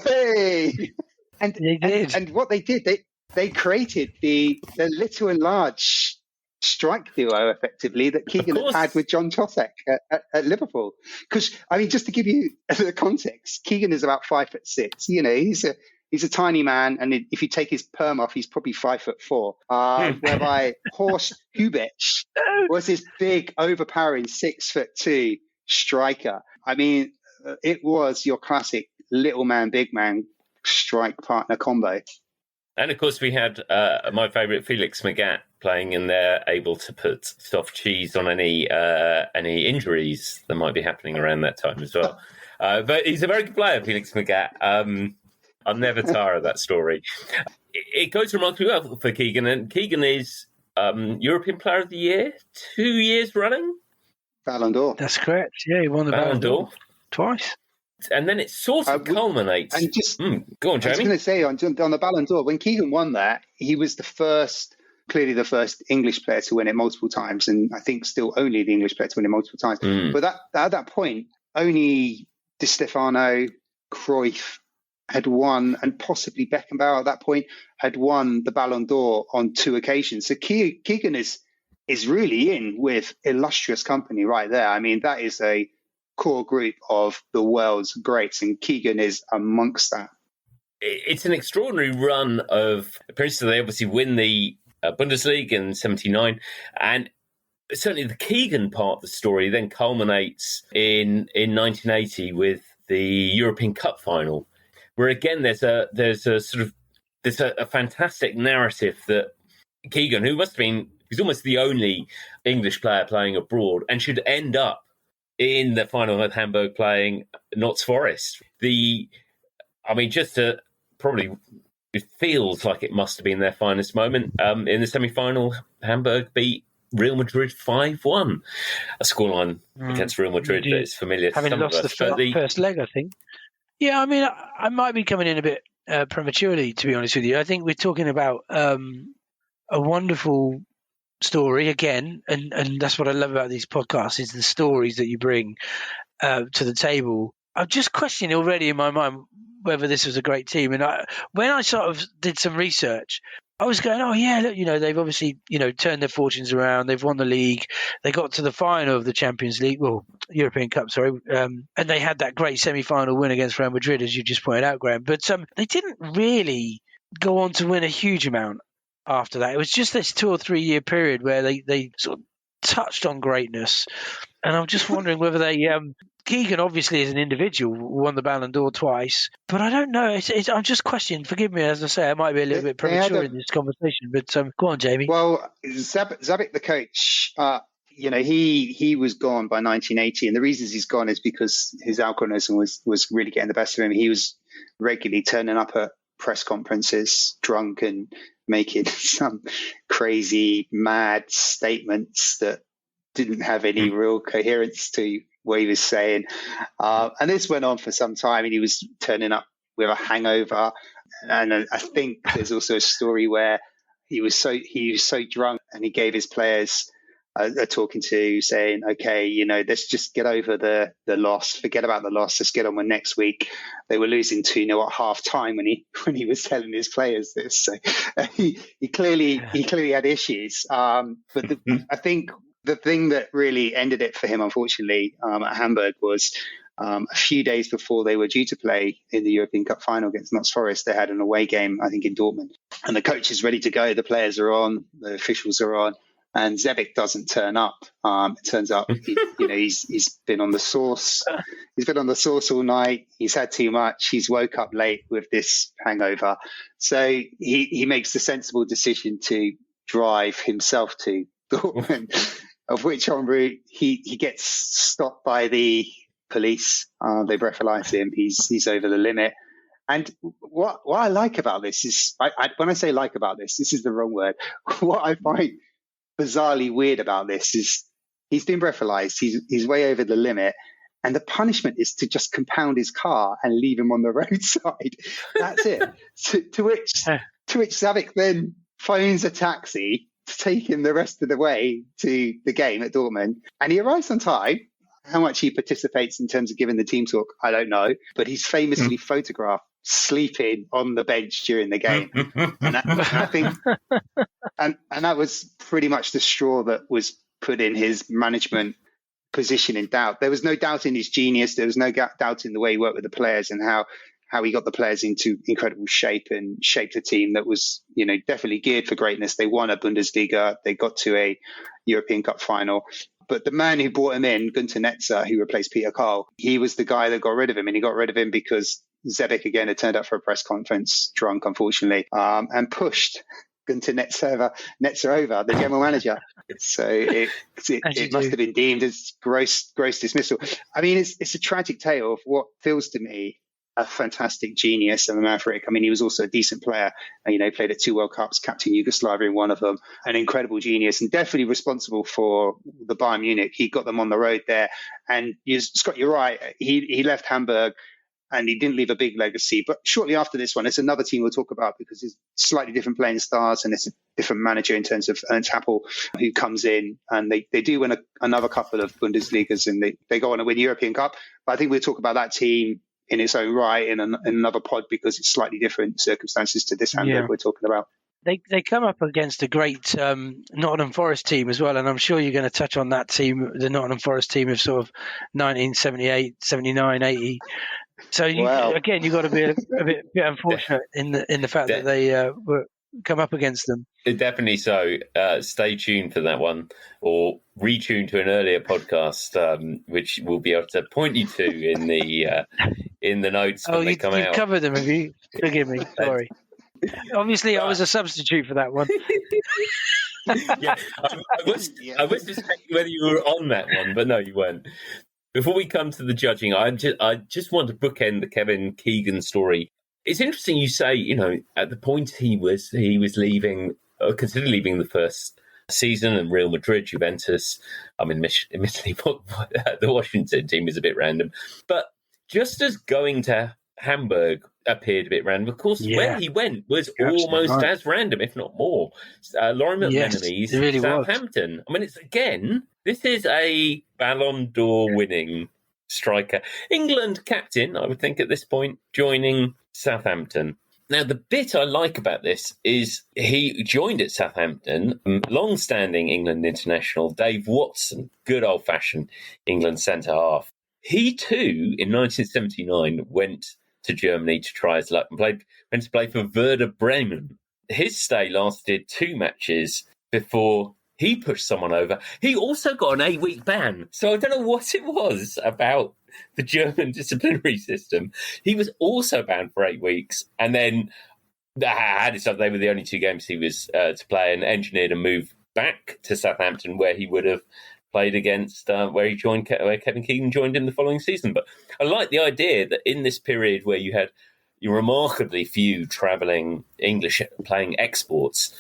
Hey! And they did. And what they did, they created the little and large strike duo, effectively, that Keegan had with John Tosek at Liverpool. Because, just to give you the context, Keegan is about 5'6". He's a tiny man, and if you take his perm off, he's probably 5'4". Whereby Horst Hubich was this big, overpowering 6'2" striker. It was your classic little man, big man strike partner combo. And of course, we had my favourite Felix Magath playing in there, able to put soft cheese on any injuries that might be happening around that time as well. But he's a very good player, Felix Magath. I'll never tire of that story. It goes remarkably well for Keegan, and Keegan is European Player of the Year 2 years running. Ballon d'Or. That's correct. Yeah, he won the Ballon d'Or twice. And then it sort of culminates. And go on, Jamie. I was going to say, on the Ballon d'Or, when Keegan won that, he was clearly the first English player to win it multiple times, and I think still only the English player to win it multiple times. But at that point, only Di Stefano, Cruyff had won, and possibly Beckenbauer at that point had won the Ballon d'Or on 2 occasions. So Keegan is really in with illustrious company right there. That is a core group of the world's greats, and Keegan is amongst that. It's an extraordinary run of appearances. They obviously win the Bundesliga in 79, and certainly the Keegan part of the story then culminates in 1980 with the European Cup final, where again there's a fantastic narrative that Keegan, who he's almost the only English player playing abroad and should end up in the final with Hamburg playing Notts Forest. It feels like it must have been their finest moment. In the semi-final, Hamburg beat Real Madrid 5-1. A scoreline against Real Madrid that is familiar to some of us. Having lost the first leg, I think. Yeah, I might be coming in a bit prematurely, to be honest with you. I think we're talking about a wonderful story again, and that's what I love about these podcasts, is the stories that you bring to the table. I'm just questioning already in my mind whether this was a great team. And when I sort of did some research, I was going, oh yeah, look, they've obviously, turned their fortunes around. They've won the league. They got to the final of the Champions League, European Cup, sorry. And they had that great semi-final win against Real Madrid, as you just pointed out, Graham. But they didn't really go on to win a huge amount after that. It was just this 2 or 3 year period where they sort of touched on greatness. And I'm just wondering whether they... Keegan, obviously, as an individual, won the Ballon d'Or twice. But I don't know. I'm just questioning. Forgive me, as I say, I might be a little bit premature in this conversation. But go on, Jamie. Well, Zebec, the coach, he was gone by 1980. And the reasons he's gone is because his alcoholism was really getting the best of him. He was regularly turning up at press conferences drunk and making some crazy, mad statements that didn't have any real coherence to what he was saying. And this went on for some time, and he was turning up with a hangover. And I think there's also a story where he was so drunk, and he gave his players a talking to, saying, okay, let's just get over the loss, forget about the loss, let's get on with next week. They were losing 2-0 at half time when he was telling his players this. So he clearly had issues. But I think the thing that really ended it for him, unfortunately, at Hamburg was a few days before they were due to play in the European Cup final against Notts Forest. They had an away game, I think, in Dortmund. And the coach is ready to go. The players are on. The officials are on. And Zebec doesn't turn up. It turns out, he's been on the sauce. He's been on the sauce all night. He's had too much. He's woke up late with this hangover. So he makes the sensible decision to drive himself to Dortmund, of which en route he gets stopped by the police. They breathalyze him. He's over the limit. And what I like about this is, when I say like about this is the wrong word. What I find bizarrely weird about this is he's been breathalyzed. He's way over the limit. And the punishment is to just compound his car and leave him on the roadside. That's it. To which Zebec then phones a taxi to take him the rest of the way to the game at Dortmund. And he arrives on time. How much he participates in terms of giving the team talk, I don't know. But he's famously photographed sleeping on the bench during the game. And I think and that was pretty much the straw that was put in his management position in doubt. There was no doubt in his genius. There was no doubt in the way he worked with the players and how he got the players into incredible shape and shaped a team that was, definitely geared for greatness. They won a Bundesliga. They got to a European Cup final. But the man who brought him in, Günther Netzer, who replaced Peter Karl, he was the guy that got rid of him. And he got rid of him because Zebec, again, had turned up for a press conference drunk, unfortunately, and pushed Günther Netzer over, the general manager. So it must have been deemed as gross dismissal. I mean, it's a tragic tale of what feels to me a fantastic genius and a maverick. I mean, he was also a decent player. Played at 2 World Cups, captain Yugoslavia in one of them, an incredible genius and definitely responsible for the Bayern Munich. He got them on the road there. And Scott, you're right. He left Hamburg and he didn't leave a big legacy. But shortly after this one, it's another team we'll talk about because it's slightly different playing styles and it's a different manager in terms of Ernst Happel who comes in, and they do win another couple of Bundesligas and they go on to win the European Cup. But I think we'll talk about that team in its own right in another pod because it's slightly different circumstances to this Hamburg we're talking about. They come up against a great Nottingham Forest team as well, and I'm sure you're going to touch on that team, the Nottingham Forest team of sort of 1978, 79, 80. So again, you've got to be a bit unfortunate in the fact that they come up against them. Definitely so. Stay tuned for that one, or retune to an earlier podcast, which we'll be able to point you to in the notes when they come out. You've covered them, have you? Forgive me, sorry. Obviously, I was a substitute for that one. I was just checking whether you were on that one, but no, you weren't. Before we come to the judging, I just want to bookend the Kevin Keegan story. It's interesting you say, at the point he was leaving, or considered leaving the first season, and Real Madrid, Juventus. I mean, admittedly, the Washington team is a bit random, but just as going to Hamburg appeared a bit random. Of course, where he went was almost as random, if not more. Lauren McMenemy's it really Southampton. was. I mean, this is a Ballon d'Or winning striker. England captain, I would think at this point, joining Southampton. Now, the bit I like about this is he joined at Southampton, long-standing England international Dave Watson, good old-fashioned England centre-half. He, too, in 1979, went to Germany to try his luck and went to play for Werder Bremen. His stay lasted 2 matches before he pushed someone over. He also got an 8-week ban. So I don't know what it was about the German disciplinary system. He was also banned for 8 weeks, and then had it up. They were the only 2 games he was to play, and engineered a move back to Southampton, where he would have played against where Kevin Keegan joined in the following season. But I like the idea that in this period where you had remarkably few travelling English playing exports,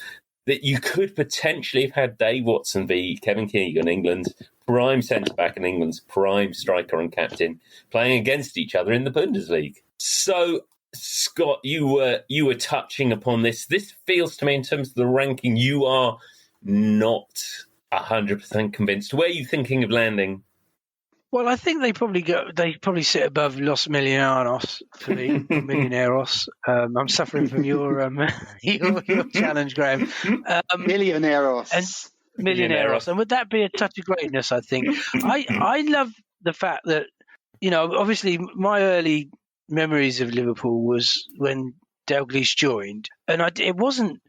that you could potentially have had Dave Watson be Kevin Keegan, England's prime centre-back and England's prime striker and captain, playing against each other in the Bundesliga. So, Scott, you were touching upon this. This feels to me, in terms of the ranking, you are not 100% convinced. Where are you thinking of landing? Well, I think they probably sit above Los Millonarios for me. Millonarios. I'm suffering from your challenge, Graham. Millonarios. Millonarios. And would that be a touch of greatness, I think? I love the fact that, obviously my early memories of Liverpool was when Dalglish joined. And it wasn't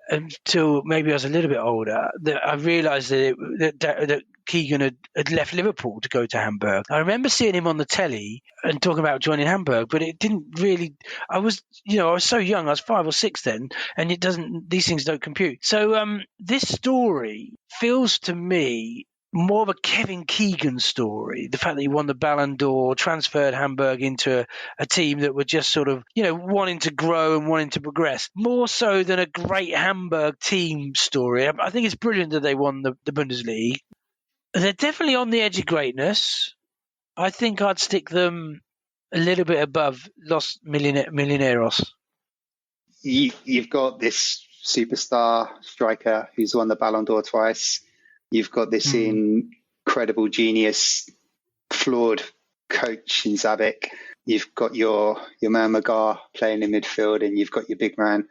until maybe I was a little bit older that I realised that Keegan had left Liverpool to go to Hamburg. I remember seeing him on the telly and talking about joining Hamburg, but it didn't really. I was so young. I was 5 or 6 then, and these things don't compute. So this story feels to me more of a Kevin Keegan story. The fact that he won the Ballon d'Or, transferred Hamburg into a team that were just sort of, wanting to grow and wanting to progress, more so than a great Hamburg team story. I think it's brilliant that they won the Bundesliga. They're definitely on the edge of greatness. I think I'd stick them a little bit above Los Millonarios. You've got this superstar striker who's won the Ballon d'Or twice. You've got this incredible genius, flawed coach in Zebec. You've got your man Magar playing in midfield, and you've got your big man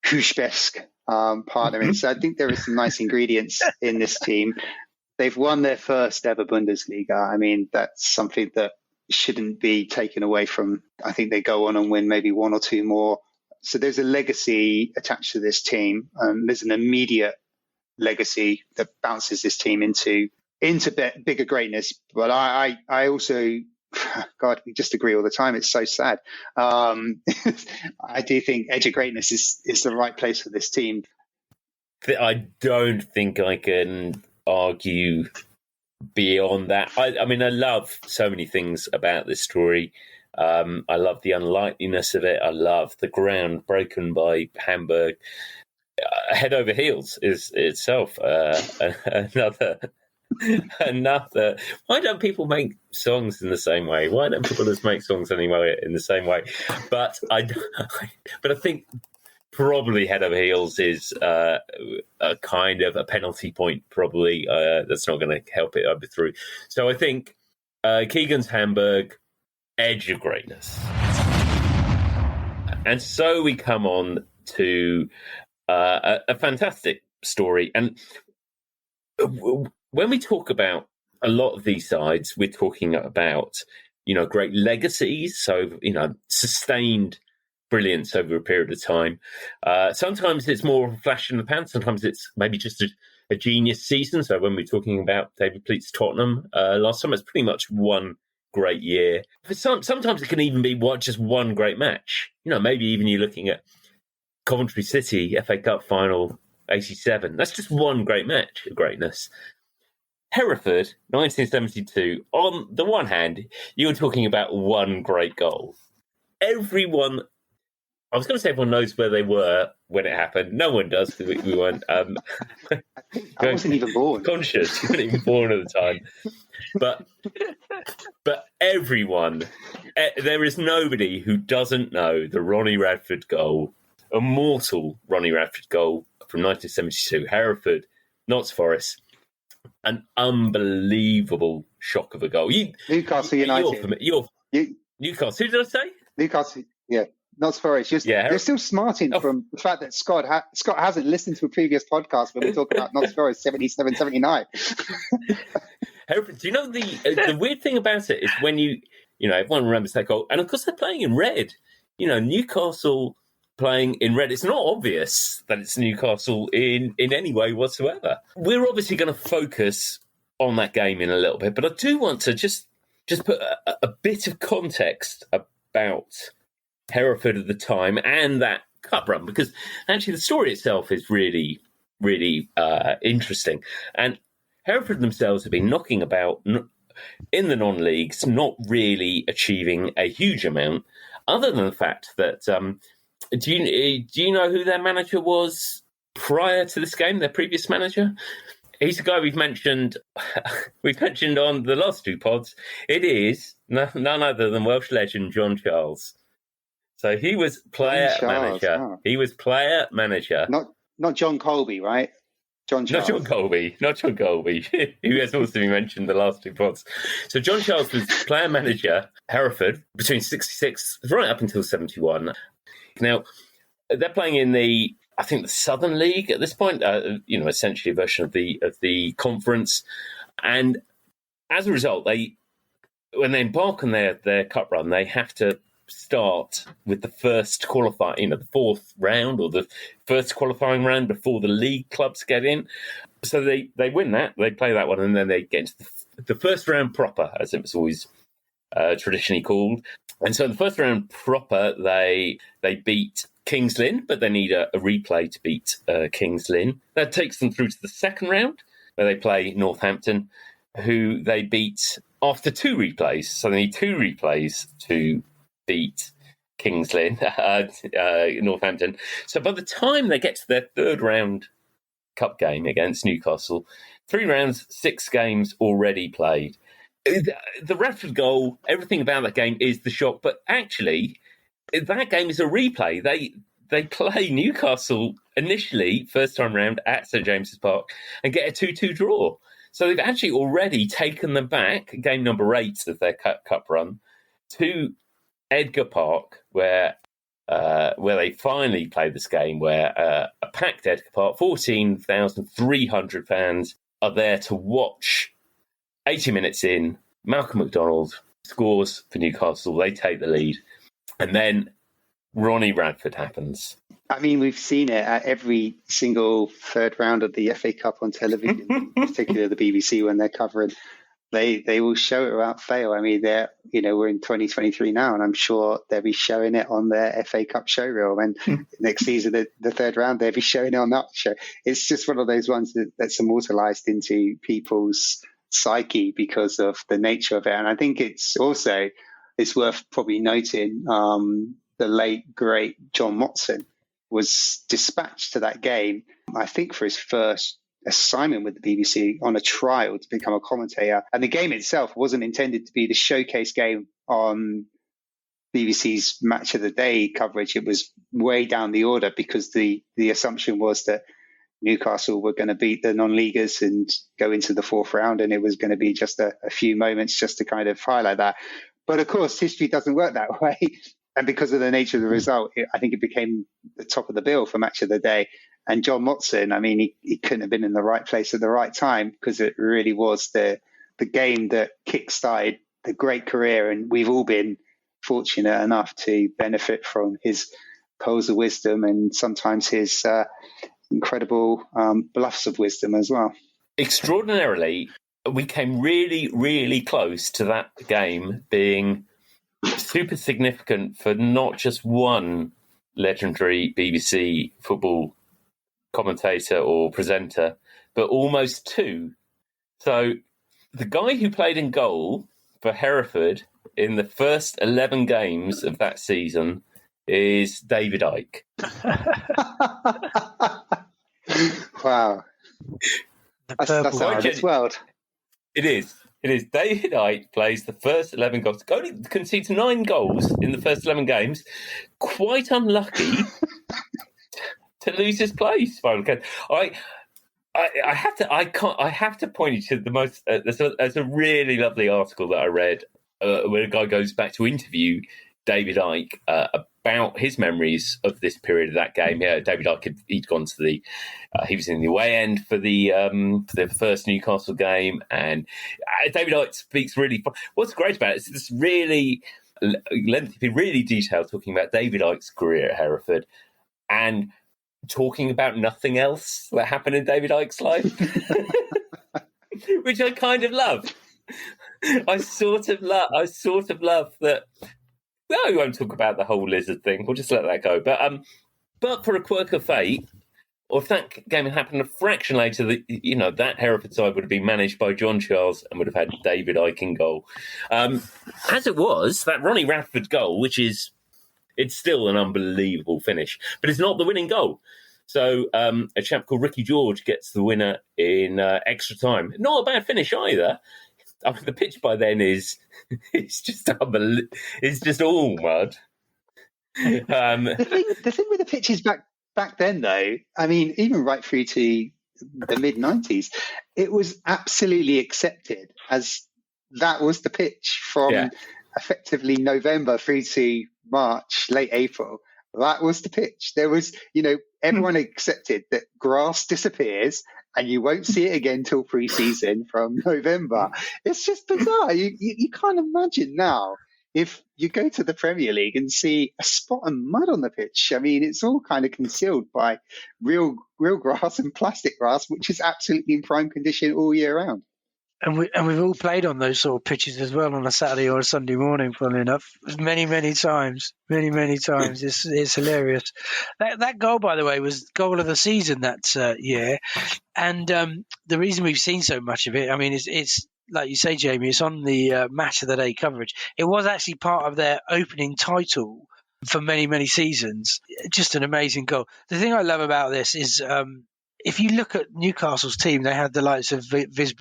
Hushbesk partnering. So I think there are some nice ingredients in this team. They've won their first ever Bundesliga. I mean, that's something that shouldn't be taken away from. I think they go on and win maybe 1 or 2 more. So there's a legacy attached to this team. There's an immediate legacy that bounces this team into bigger greatness. But I also, God, we just agree all the time. It's so sad. I do think edge of greatness is the right place for this team. I don't think I can argue beyond that. I mean, I love so many things about this story. I love the unlikeliness of it. I love the ground broken by Hamburg. Head over heels is itself another. Why don't people make songs in the same way? Why don't people just make songs anyway in the same way? But I think probably head over heels is a kind of a penalty point. Probably that's not going to help it over through. So I think Keegan's Hamburg, edge of greatness, and so we come on to a fantastic story. And when we talk about a lot of these sides, we're talking about, great legacies. So, sustained brilliance over a period of time. Sometimes it's more of a flash in the pan. Sometimes it's maybe just a genius season. So when we're talking about David Pleat's Tottenham last time, it's pretty much one great year. Sometimes it can even be just one great match. Maybe even you're looking at Coventry City FA Cup final 87. That's just one great match of greatness. Hereford 1972. On the one hand, you were talking about one great goal. Everyone I was going to say everyone knows where they were when it happened. No one does because we weren't I wasn't even born. conscious. You weren't even born at the time. But everyone, there is nobody who doesn't know the Ronnie Radford goal, immortal Ronnie Radford goal from 1972, Hereford, Notts Forest. An unbelievable shock of a goal. Newcastle United. Newcastle. Who did I say? Newcastle, yeah. Notts Forest. You're still smarting from the fact that Scott hasn't listened to a previous podcast when we talk about Notts Forest 77, 79. Hereford, do you know the weird thing about it is when everyone remembers that goal, and of course they're playing in red. Newcastle playing in red. It's not obvious that it's Newcastle in any way whatsoever. We're obviously going to focus on that game in a little bit, but I do want to just put a bit of context about Hereford at the time and that cup run, because actually the story itself is really, really interesting. And Hereford themselves have been knocking about in the non-leagues, not really achieving a huge amount, other than the fact that do you know who their manager was prior to this game? Their previous manager. He's the guy we've mentioned. We've mentioned on the last two pods. It is none other than Welsh legend John Charles. So he was player manager. Oh. He was player manager. Not John Colby, right? John Charles. Not John Colby, who has also been mentioned in the last two pods. So John Charles was player manager, Hereford, between 66 right up until 71. Now, they're playing in the Southern League at this point, essentially a version of the conference. And as a result, when they embark on their cup run, they have to start with the first qualifying, the fourth round or the first qualifying round before the league clubs get in. So they win that, they play that one, and then they get into the first round proper, as it was always traditionally called. And so in the first round proper, they beat Kings Lynn, but they need a replay to beat Kings Lynn. That takes them through to the second round, where they play Northampton, who they beat after two replays. So they need two replays to beat Kings Lynn, Northampton. So by the time they get to their third round cup game against Newcastle, 3 rounds, 6 games already played. The Radford goal, everything about that game is the shock, but actually that game is a replay. They play Newcastle initially, first time round at St James's Park, and get a 2-2 draw. So they've actually already taken them back, game number 8 of their cup run, to Edgar Park, where they finally played this game, where a packed Edgar Park, 14,300 fans are there to watch. 80 minutes in, Malcolm McDonald scores for Newcastle. They take the lead. And then Ronnie Radford happens. I mean, we've seen it at every single third round of the FA Cup on television, particularly the BBC when they're covering. They will show it without fail. I mean, we're in 2023 now, and I'm sure they'll be showing it on their FA Cup showreel. And next season, the third round, they'll be showing it on that show. It's just one of those ones that's immortalized into people's psyche because of the nature of it. And I think it's worth probably noting the late, great John Motson was dispatched to that game, I think, for his first assignment with the BBC on a trial to become a commentator. And the game itself wasn't intended to be the showcase game on BBC's Match of the Day coverage. It was way down the order because the assumption was that Newcastle were going to beat the non-leaguers and go into the fourth round, and it was going to be just a few moments just to kind of highlight that. But of course, history doesn't work that way. And because of the nature of the result, I think it became the top of the bill for Match of the Day. And John Motson, I mean, he couldn't have been in the right place at the right time, because it really was the game that kick-started the great career. And we've all been fortunate enough to benefit from his pearls of wisdom and sometimes his incredible bluffs of wisdom as well. Extraordinarily, we came really, really close to that game being super significant for not just one legendary BBC football commentator or presenter, but almost 2. So the guy who played in goal for Hereford in the first 11 games of that season is David Icke. Wow. That's out of this world. It is. David Icke plays the first 11 goals. Only concedes 9 goals in the first 11 games. Quite unlucky to lose his place. I have to point you to the most. There's a really lovely article that I read where a guy goes back to interview David Icke about his memories of this period of that game. Yeah, David Icke he'd gone to the he was in the away end for the first Newcastle game, and David Icke speaks really. What's great about it is this really lengthy, really detailed talking about David Icke's career at Hereford and talking about nothing else that happened in David Icke's life, which I kind of love. I sort of love that. Well, we won't talk about the whole lizard thing. We'll just let that go. But for a quirk of fate, or if that game had happened a fraction later, that Hereford side would have been managed by John Charles and would have had David Icke in goal. As it was, that Ronnie Radford goal, it's still an unbelievable finish, but it's not the winning goal. So a chap called Ricky George gets the winner in extra time. Not a bad finish either. I mean, the pitch by then it's just unbelievable. It's just all mud. The thing with the pitches back then, though, I mean, even right through to the mid-90s, it was absolutely accepted as that was the pitch from effectively November through to March, late April. That was the pitch. There was, everyone accepted that grass disappears and you won't see it again till pre-season from November. It's just bizarre. You can't imagine now if you go to the Premier League and see a spot of mud on the pitch. I mean, it's all kind of concealed by real grass and plastic grass, which is absolutely in prime condition all year round. And we've all played on those sort of pitches as well on a Saturday or a Sunday morning, funnily enough, many times. It's hilarious. That goal, by the way, was goal of the season that year, and the reason we've seen so much of it, I mean, it's like you say, Jamie, it's on the Match of the Day coverage. It was actually part of their opening title for many seasons. Just an amazing goal. The thing I love about this is. If you look at Newcastle's team, they had the likes of Viv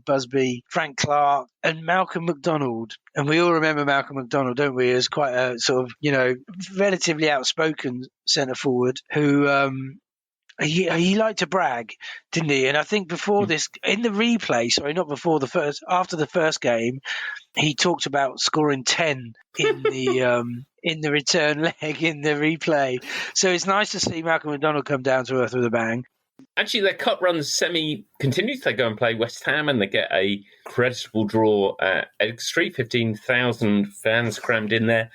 Busby, Frank Clark, and Malcolm McDonald. And we all remember Malcolm McDonald, don't we, as quite a sort of, relatively outspoken centre forward who he liked to brag, didn't he? And I think before this, in the replay, after the first game, he talked about scoring 10 in the return leg in the replay. So it's nice to see Malcolm McDonald come down to earth with a bang. Actually, their cup run continues. They go and play West Ham and they get a creditable draw at Edgar Street. 15,000 fans crammed in there.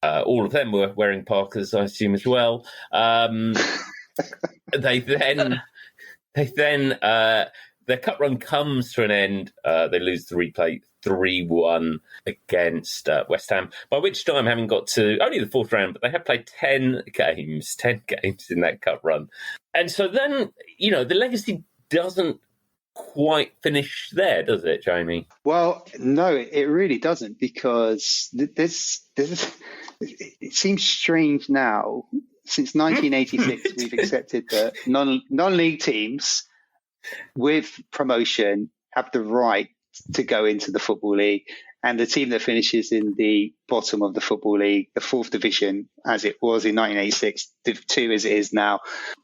All of them were wearing Parkers, I assume, as well. They then their cup run comes to an end. They lose the replay 3-1 against West Ham, by which time having got to only the fourth round, but they have played 10 games in that cup run. And so then, the legacy doesn't quite finish there, does it, Jamie? Well, no, it really doesn't, because it seems strange now. Since 1986, we've accepted that non-league teams with promotion have the right to go into the Football League, and the team that finishes in the bottom of the Football League, the fourth division, as it was in 1986, Div 2 as it is now,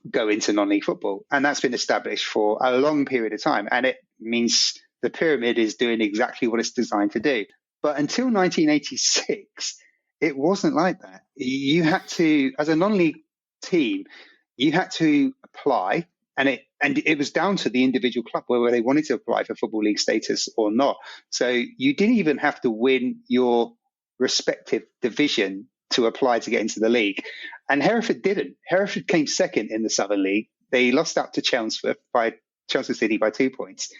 go into non-league football. And that's been established for a long period of time. And it means the pyramid is doing exactly what it's designed to do. But until 1986, it wasn't like that. You had to, as a non-league team, you had to apply, and it was down to the individual club whether they wanted to apply for Football League status or not. So you didn't even have to win your respective division to apply to get into the league. And Hereford didn't. Hereford came second in the Southern League. They lost out to Chelmsford City by 2 points.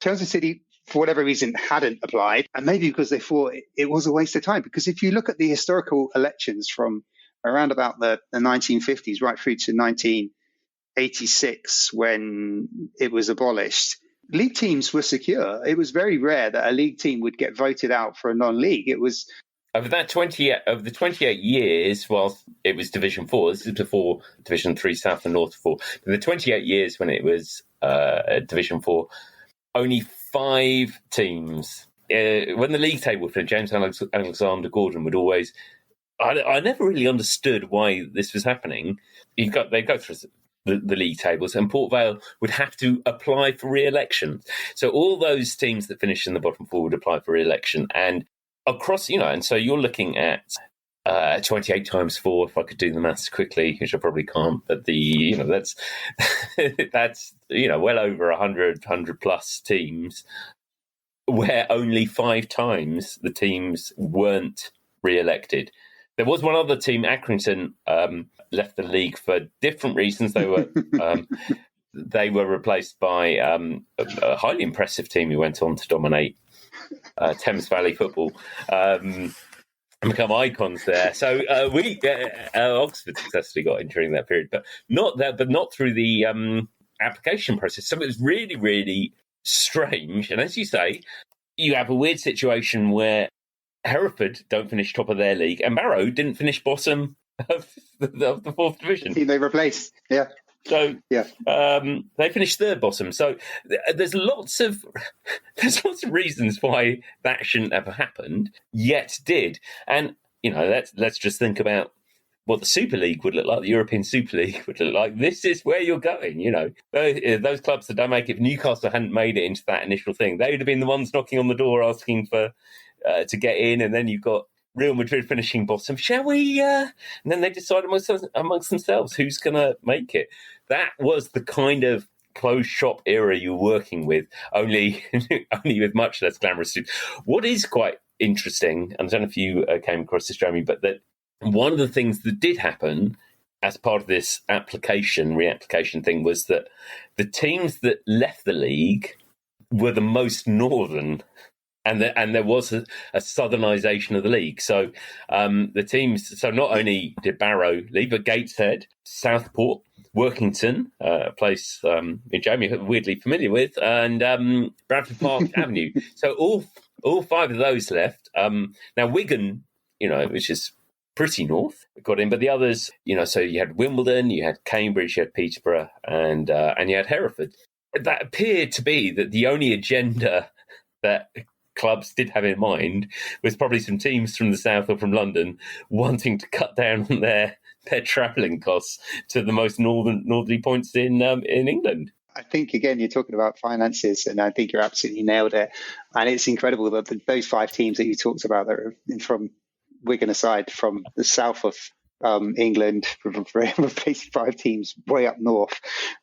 Chelmsford City, for whatever reason, hadn't applied, and maybe because they thought it was a waste of time. Because if you look at the historical elections from around about the 1950s right through to 1986, when it was abolished, league teams were secure. It was very rare that a league team would get voted out for a non-league. It was over the 28 years, whilst it was Division 4, this is before Division 3 South and North 4, in the 28 years when it was Division 4, only 5 teams. When the league table finished, James Alexander Gordon would always... I never really understood why this was happening. They go through the league tables, and Port Vale would have to apply for re-election. So all those teams that finished in the bottom 4 would apply for re-election, and across, and so you're looking at 28 times 4, if I could do the maths quickly, which I probably can't, but that's that's well over 100 plus teams, where only 5 times the teams weren't re-elected. There was one other team, Accrington, left the league for different reasons. They were replaced by a highly impressive team who went on to dominate Thames Valley football, and become icons there. So Oxford successfully got in during that period, but not through the application process. So it was really, really strange. And as you say, you have a weird situation where Hereford don't finish top of their league, and Barrow didn't finish bottom of the 4th division. They replaced, yeah. So they finished 3rd bottom. So there's lots of reasons why that shouldn't have happened, yet did. And let's just think about what the Super League would look like, the European Super League would look like. This is where you're going. Those clubs that don't make it. If Newcastle hadn't made it into that initial thing, they would have been the ones knocking on the door asking for to get in, and then you've got Real Madrid finishing bottom. Shall we? And then they decide amongst themselves who's going to make it. That was the kind of closed shop era you were working with, only with much less glamorous. What is quite interesting, and I don't know if you came across this, Jeremy, but that one of the things that did happen as part of this reapplication thing was that the teams that left the league were the most northern. And there was a southernisation of the league. So the teams, so not only did Barrow leave, but Gateshead, Southport, Workington, a place Jamie weirdly familiar with, and Bradford Park Avenue. So all 5 of those left. Now Wigan, which is pretty north, got in, but the others, so you had Wimbledon, you had Cambridge, you had Peterborough, and you had Hereford. That appeared to be that the only agenda that clubs did have in mind was probably some teams from the south or from London wanting to cut down on their travelling costs to the most northerly points in England. I think, again, you're talking about finances, and I think you're absolutely nailed it. And it's incredible that those 5 teams that you talked about that are from Wigan aside, from the south of England, replaced 5 teams way up north.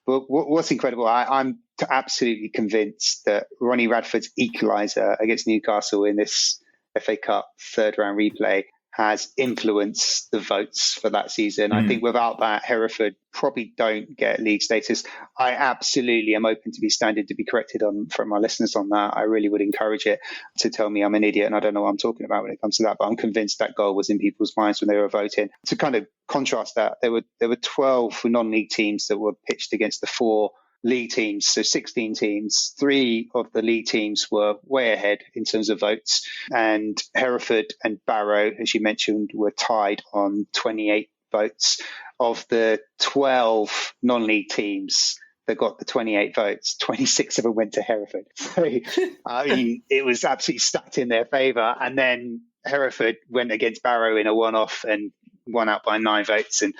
But what's incredible, I'm absolutely convinced that Ronnie Radford's equaliser against Newcastle in this FA Cup 3rd round replay has influenced the votes for that season. I think without that, Hereford probably don't get league status. I absolutely am open to be standing to be corrected from my listeners on that. I really would encourage it to tell me I'm an idiot and I don't know what I'm talking about when it comes to that, but I'm convinced that goal was in people's minds when they were voting. To kind of contrast that, there were 12 non-league teams that were pitched against the 4 league teams, so 16 teams. 3 of the league teams were way ahead in terms of votes, and Hereford and Barrow, as you mentioned, were tied on 28 votes. Of the 12 non-league teams that got the 28 votes, 26 of them went to Hereford. So it was absolutely stacked in their favour. And then Hereford went against Barrow in a one-off and won out by 9 votes. And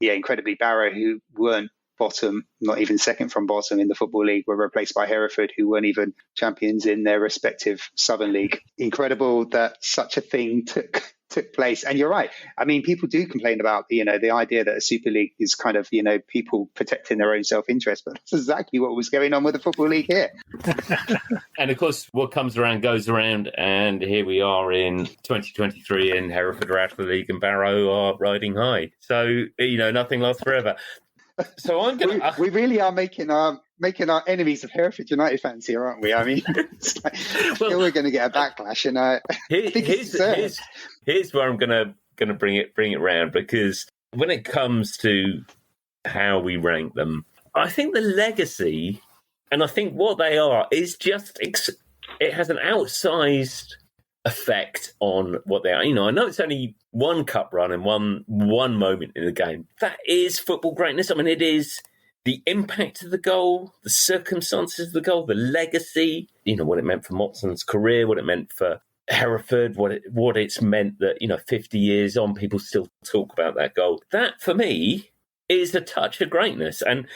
incredibly, Barrow, who weren't bottom, not even second from bottom in the Football League, were replaced by Hereford, who weren't even champions in their respective Southern League. Incredible that such a thing took place. And you're right. I mean, people do complain about, the idea that a Super League is kind of, people protecting their own self-interest, but that's exactly what was going on with the Football League here. And of course, what comes around goes around, and here we are in 2023, and Hereford are out of the league and Barrow are riding high. So, nothing lasts forever. So I'm gonna. We really are making our enemies of Hereford United fans here, aren't we? I mean, we're going to get a backlash, and here's where I'm going to bring it round, because when it comes to how we rank them, I think the legacy, and I think what they are, is just it has an outsized effect on what they are. You know, I know it's only one cup run and one moment in the game. That is football greatness. I mean, it is the impact of the goal, the circumstances of the goal, the legacy, you know, what it meant for Motson's career, what it meant for Hereford, what it's meant that, you know, 50 years on, people still talk about that goal. That, for me, is a touch of greatness. And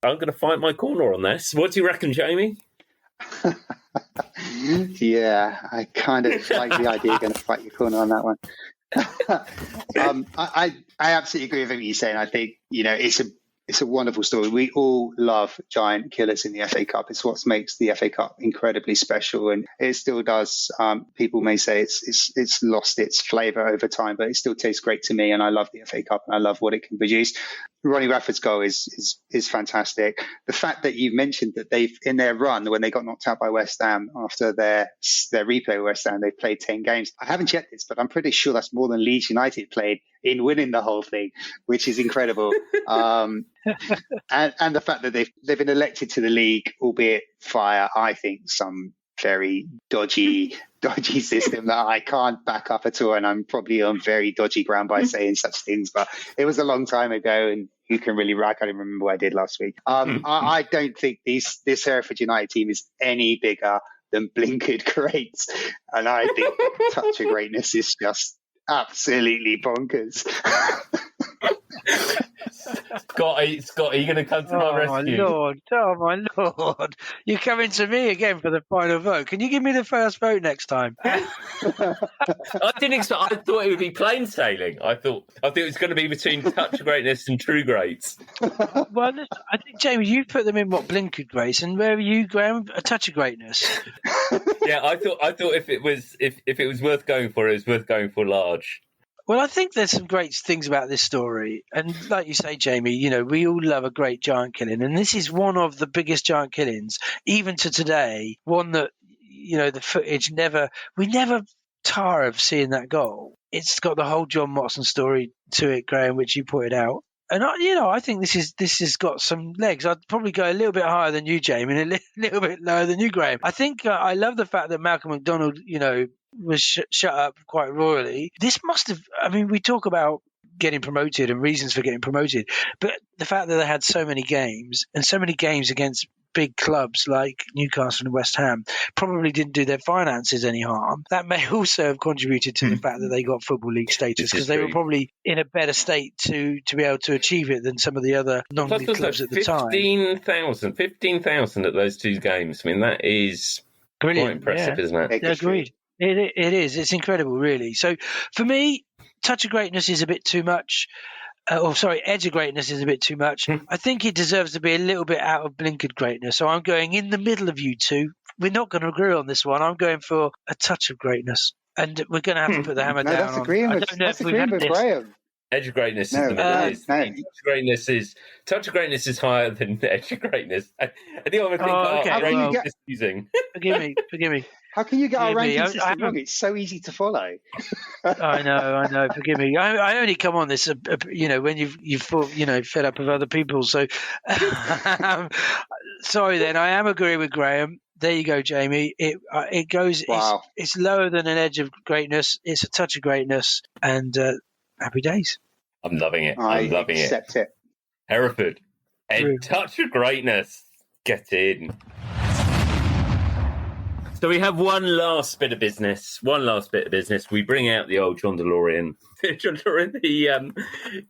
I'm going to fight my corner on this. What do you reckon, Jamie? Yeah, I kind of like the idea of going to fight your corner on that one. I absolutely agree with everything you're saying. I think, you know, it's a wonderful story. We all love giant killers in the FA Cup. It's what makes the FA Cup incredibly special, and it still does. People may say it's lost its flavour over time, but it still tastes great to me. And I love the FA Cup, and I love what it can produce. Ronnie Radford's goal is fantastic. The fact that you mentioned that they've, in their run, when they got knocked out by West Ham after their replay with West Ham, they've played 10 games. I haven't checked this, but I'm pretty sure that's more than Leeds United played in winning the whole thing, which is incredible. And the fact that they've been elected to the league, albeit via, I think, some very dodgy system that I can't back up at all, and I'm probably on very dodgy ground by saying such things, but it was a long time ago, and who can really, I can't even remember what I did last week. I don't think this Hereford United team is any bigger than blinkered greats, and I think touch of greatness is just absolutely bonkers. Scott, are you going to come to my rescue? Oh my lord! You're coming to me again for the final vote. Can you give me the first vote next time? I didn't expect. I thought it would be plain sailing. I thought it was going to be between touch of greatness and true greats. Well, listen, I think, Jamie, you put them in what, blinkered greats, and where are you, Graham? A touch of greatness. Yeah, I thought if it was worth going for, it was worth going for large. Well, I think there's some great things about this story. And like you say, Jamie, you know, we all love a great giant killing. And this is one of the biggest giant killings, even to today. One that, you know, the footage we never tire of seeing that goal. It's got the whole John Motson story to it, Graham, which you pointed out. And, I think this has got some legs. I'd probably go a little bit higher than you, Jamie, and a little bit lower than you, Graham. I think I love the fact that Malcolm McDonald, you know, was shut up quite royally. This must have, I mean, we talk about getting promoted and reasons for getting promoted, but the fact that they had so many games and so many games against big clubs like Newcastle and West Ham probably didn't do their finances any harm. That may also have contributed to the fact that they got Football League status, because they were probably in a better state to be able to achieve it than some of the other non-league clubs at the time. 15,000 at those two games. I mean, that is brilliant, quite impressive, isn't it? Agreed. It is. It's incredible, really. So for me, touch of greatness is a bit too much. Edge of greatness is a bit too much. I think it deserves to be a little bit out of blinkered greatness. So I'm going in the middle of you two. We're not going to agree on this one. I'm going for a touch of greatness. And we're going to have to put the hammer down. That's agreeing with Graham. Edge of greatness is the middle. Touch of greatness is higher than edge of greatness. I think I'm confusing. Forgive me. How can you get our ranking system wrong? It's so easy to follow. I know. Forgive me. I only come on this, when you've fed up with other people. So, sorry. Then I am agreeing with Graham. There you go, Jamie. It goes. Wow. It's lower than an edge of greatness. It's a touch of greatness, and happy days. I'm loving it. I accept it. Hereford, a touch of greatness. Get in. So we have one last bit of business. We bring out the old John DeLorean.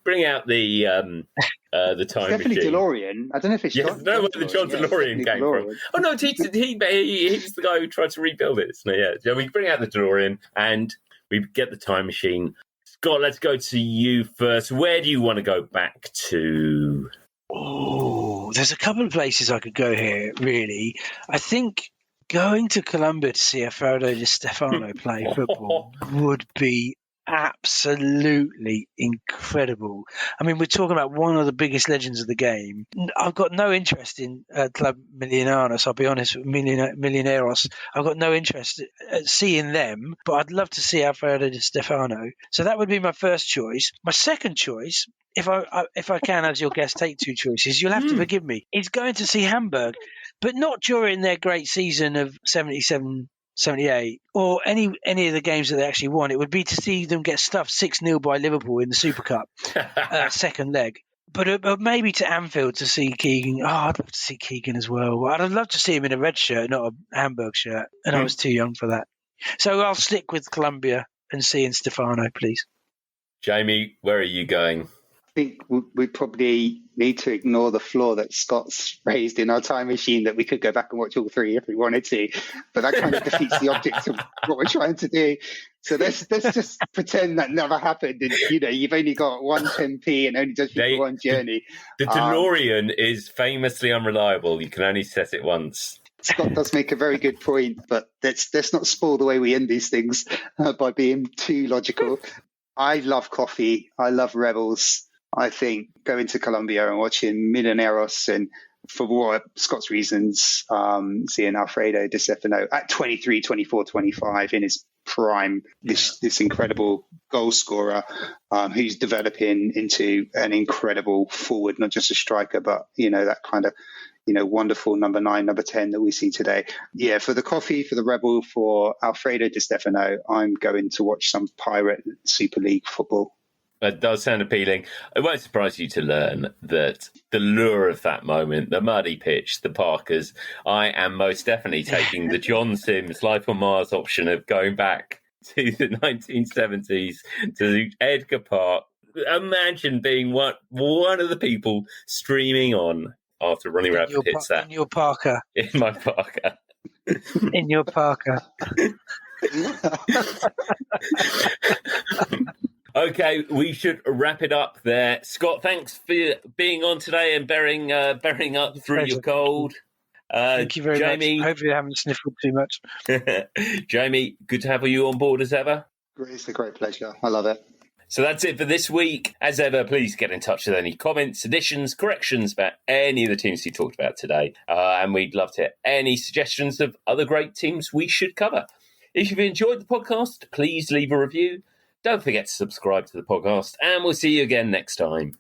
Bring out the time definitely machine. DeLorean. I don't know if it's John. No, where the John DeLorean came from. Oh no, he's the guy who tried to rebuild it. So we bring out the DeLorean and we get the time machine. Scott, let's go to you first. Where do you want to go back to? Oh, there's a couple of places I could go here. Really, I think going to Colombia to see Alfredo Di Stefano play football would be absolutely incredible. I mean, we're talking about one of the biggest legends of the game. I've got no interest in Club Millonarios, I'll be honest, Millonarios. I've got no interest in seeing them, but I'd love to see Alfredo Di Stefano. So that would be my first choice. My second choice, if I can, as your guest, take two choices, you'll have to forgive me, is going to see Hamburg. But not during their great season of 77-78, 78, or any of the games that they actually won, it would be to see them get stuffed 6-0 by Liverpool in the Super Cup, second leg. But maybe to Anfield to see Keegan. Oh, I'd love to see Keegan as well. I'd love to see him in a red shirt, not a Hamburg shirt. And I was too young for that. So I'll stick with Colombia and seeing Stefano, please. Jamie, where are you going? I think we probably need to ignore the flaw that Scott's raised in our time machine, that we could go back and watch all three if we wanted to, but that kind of defeats the object of what we're trying to do. So let's just pretend that never happened. And, you've only got one 10p and only does you for one journey. The DeLorean is famously unreliable. You can only set it once. Scott does make a very good point, but let's not spoil the way we end these things by being too logical. I love coffee. I love Rebels. I think going to Colombia and watching Millonarios, and for what Scott's reasons, seeing Alfredo Di Stefano at 23, 24, 25 in his prime, this incredible goal scorer who's developing into an incredible forward, not just a striker, but, that kind of, wonderful number 9, number 10 that we see today. Yeah, for the coffee, for the Rebel, for Alfredo Di Stefano, I'm going to watch some Pirate Super League football. That does sound appealing. It won't surprise you to learn that the lure of that moment, the muddy pitch, the Parkers, I am most definitely taking the John Sims Life on Mars option of going back to the 1970s, to Edgar Park. Imagine being one of the people streaming on after Ronnie Radford hits that. In your Parker. In my Parker. In your Parker. Okay, we should wrap it up there. Scott, thanks for being on today and bearing up through your cold. Thank you very Jamie, much. Hopefully I haven't sniffled too much. Jamie, good to have you on board as ever. It's a great pleasure. I love it. So that's it for this week. As ever, please get in touch with any comments, additions, corrections about any of the teams you talked about today. And we'd love to hear any suggestions of other great teams we should cover. If you've enjoyed the podcast, please leave a review. Don't forget to subscribe to the podcast, and we'll see you again next time.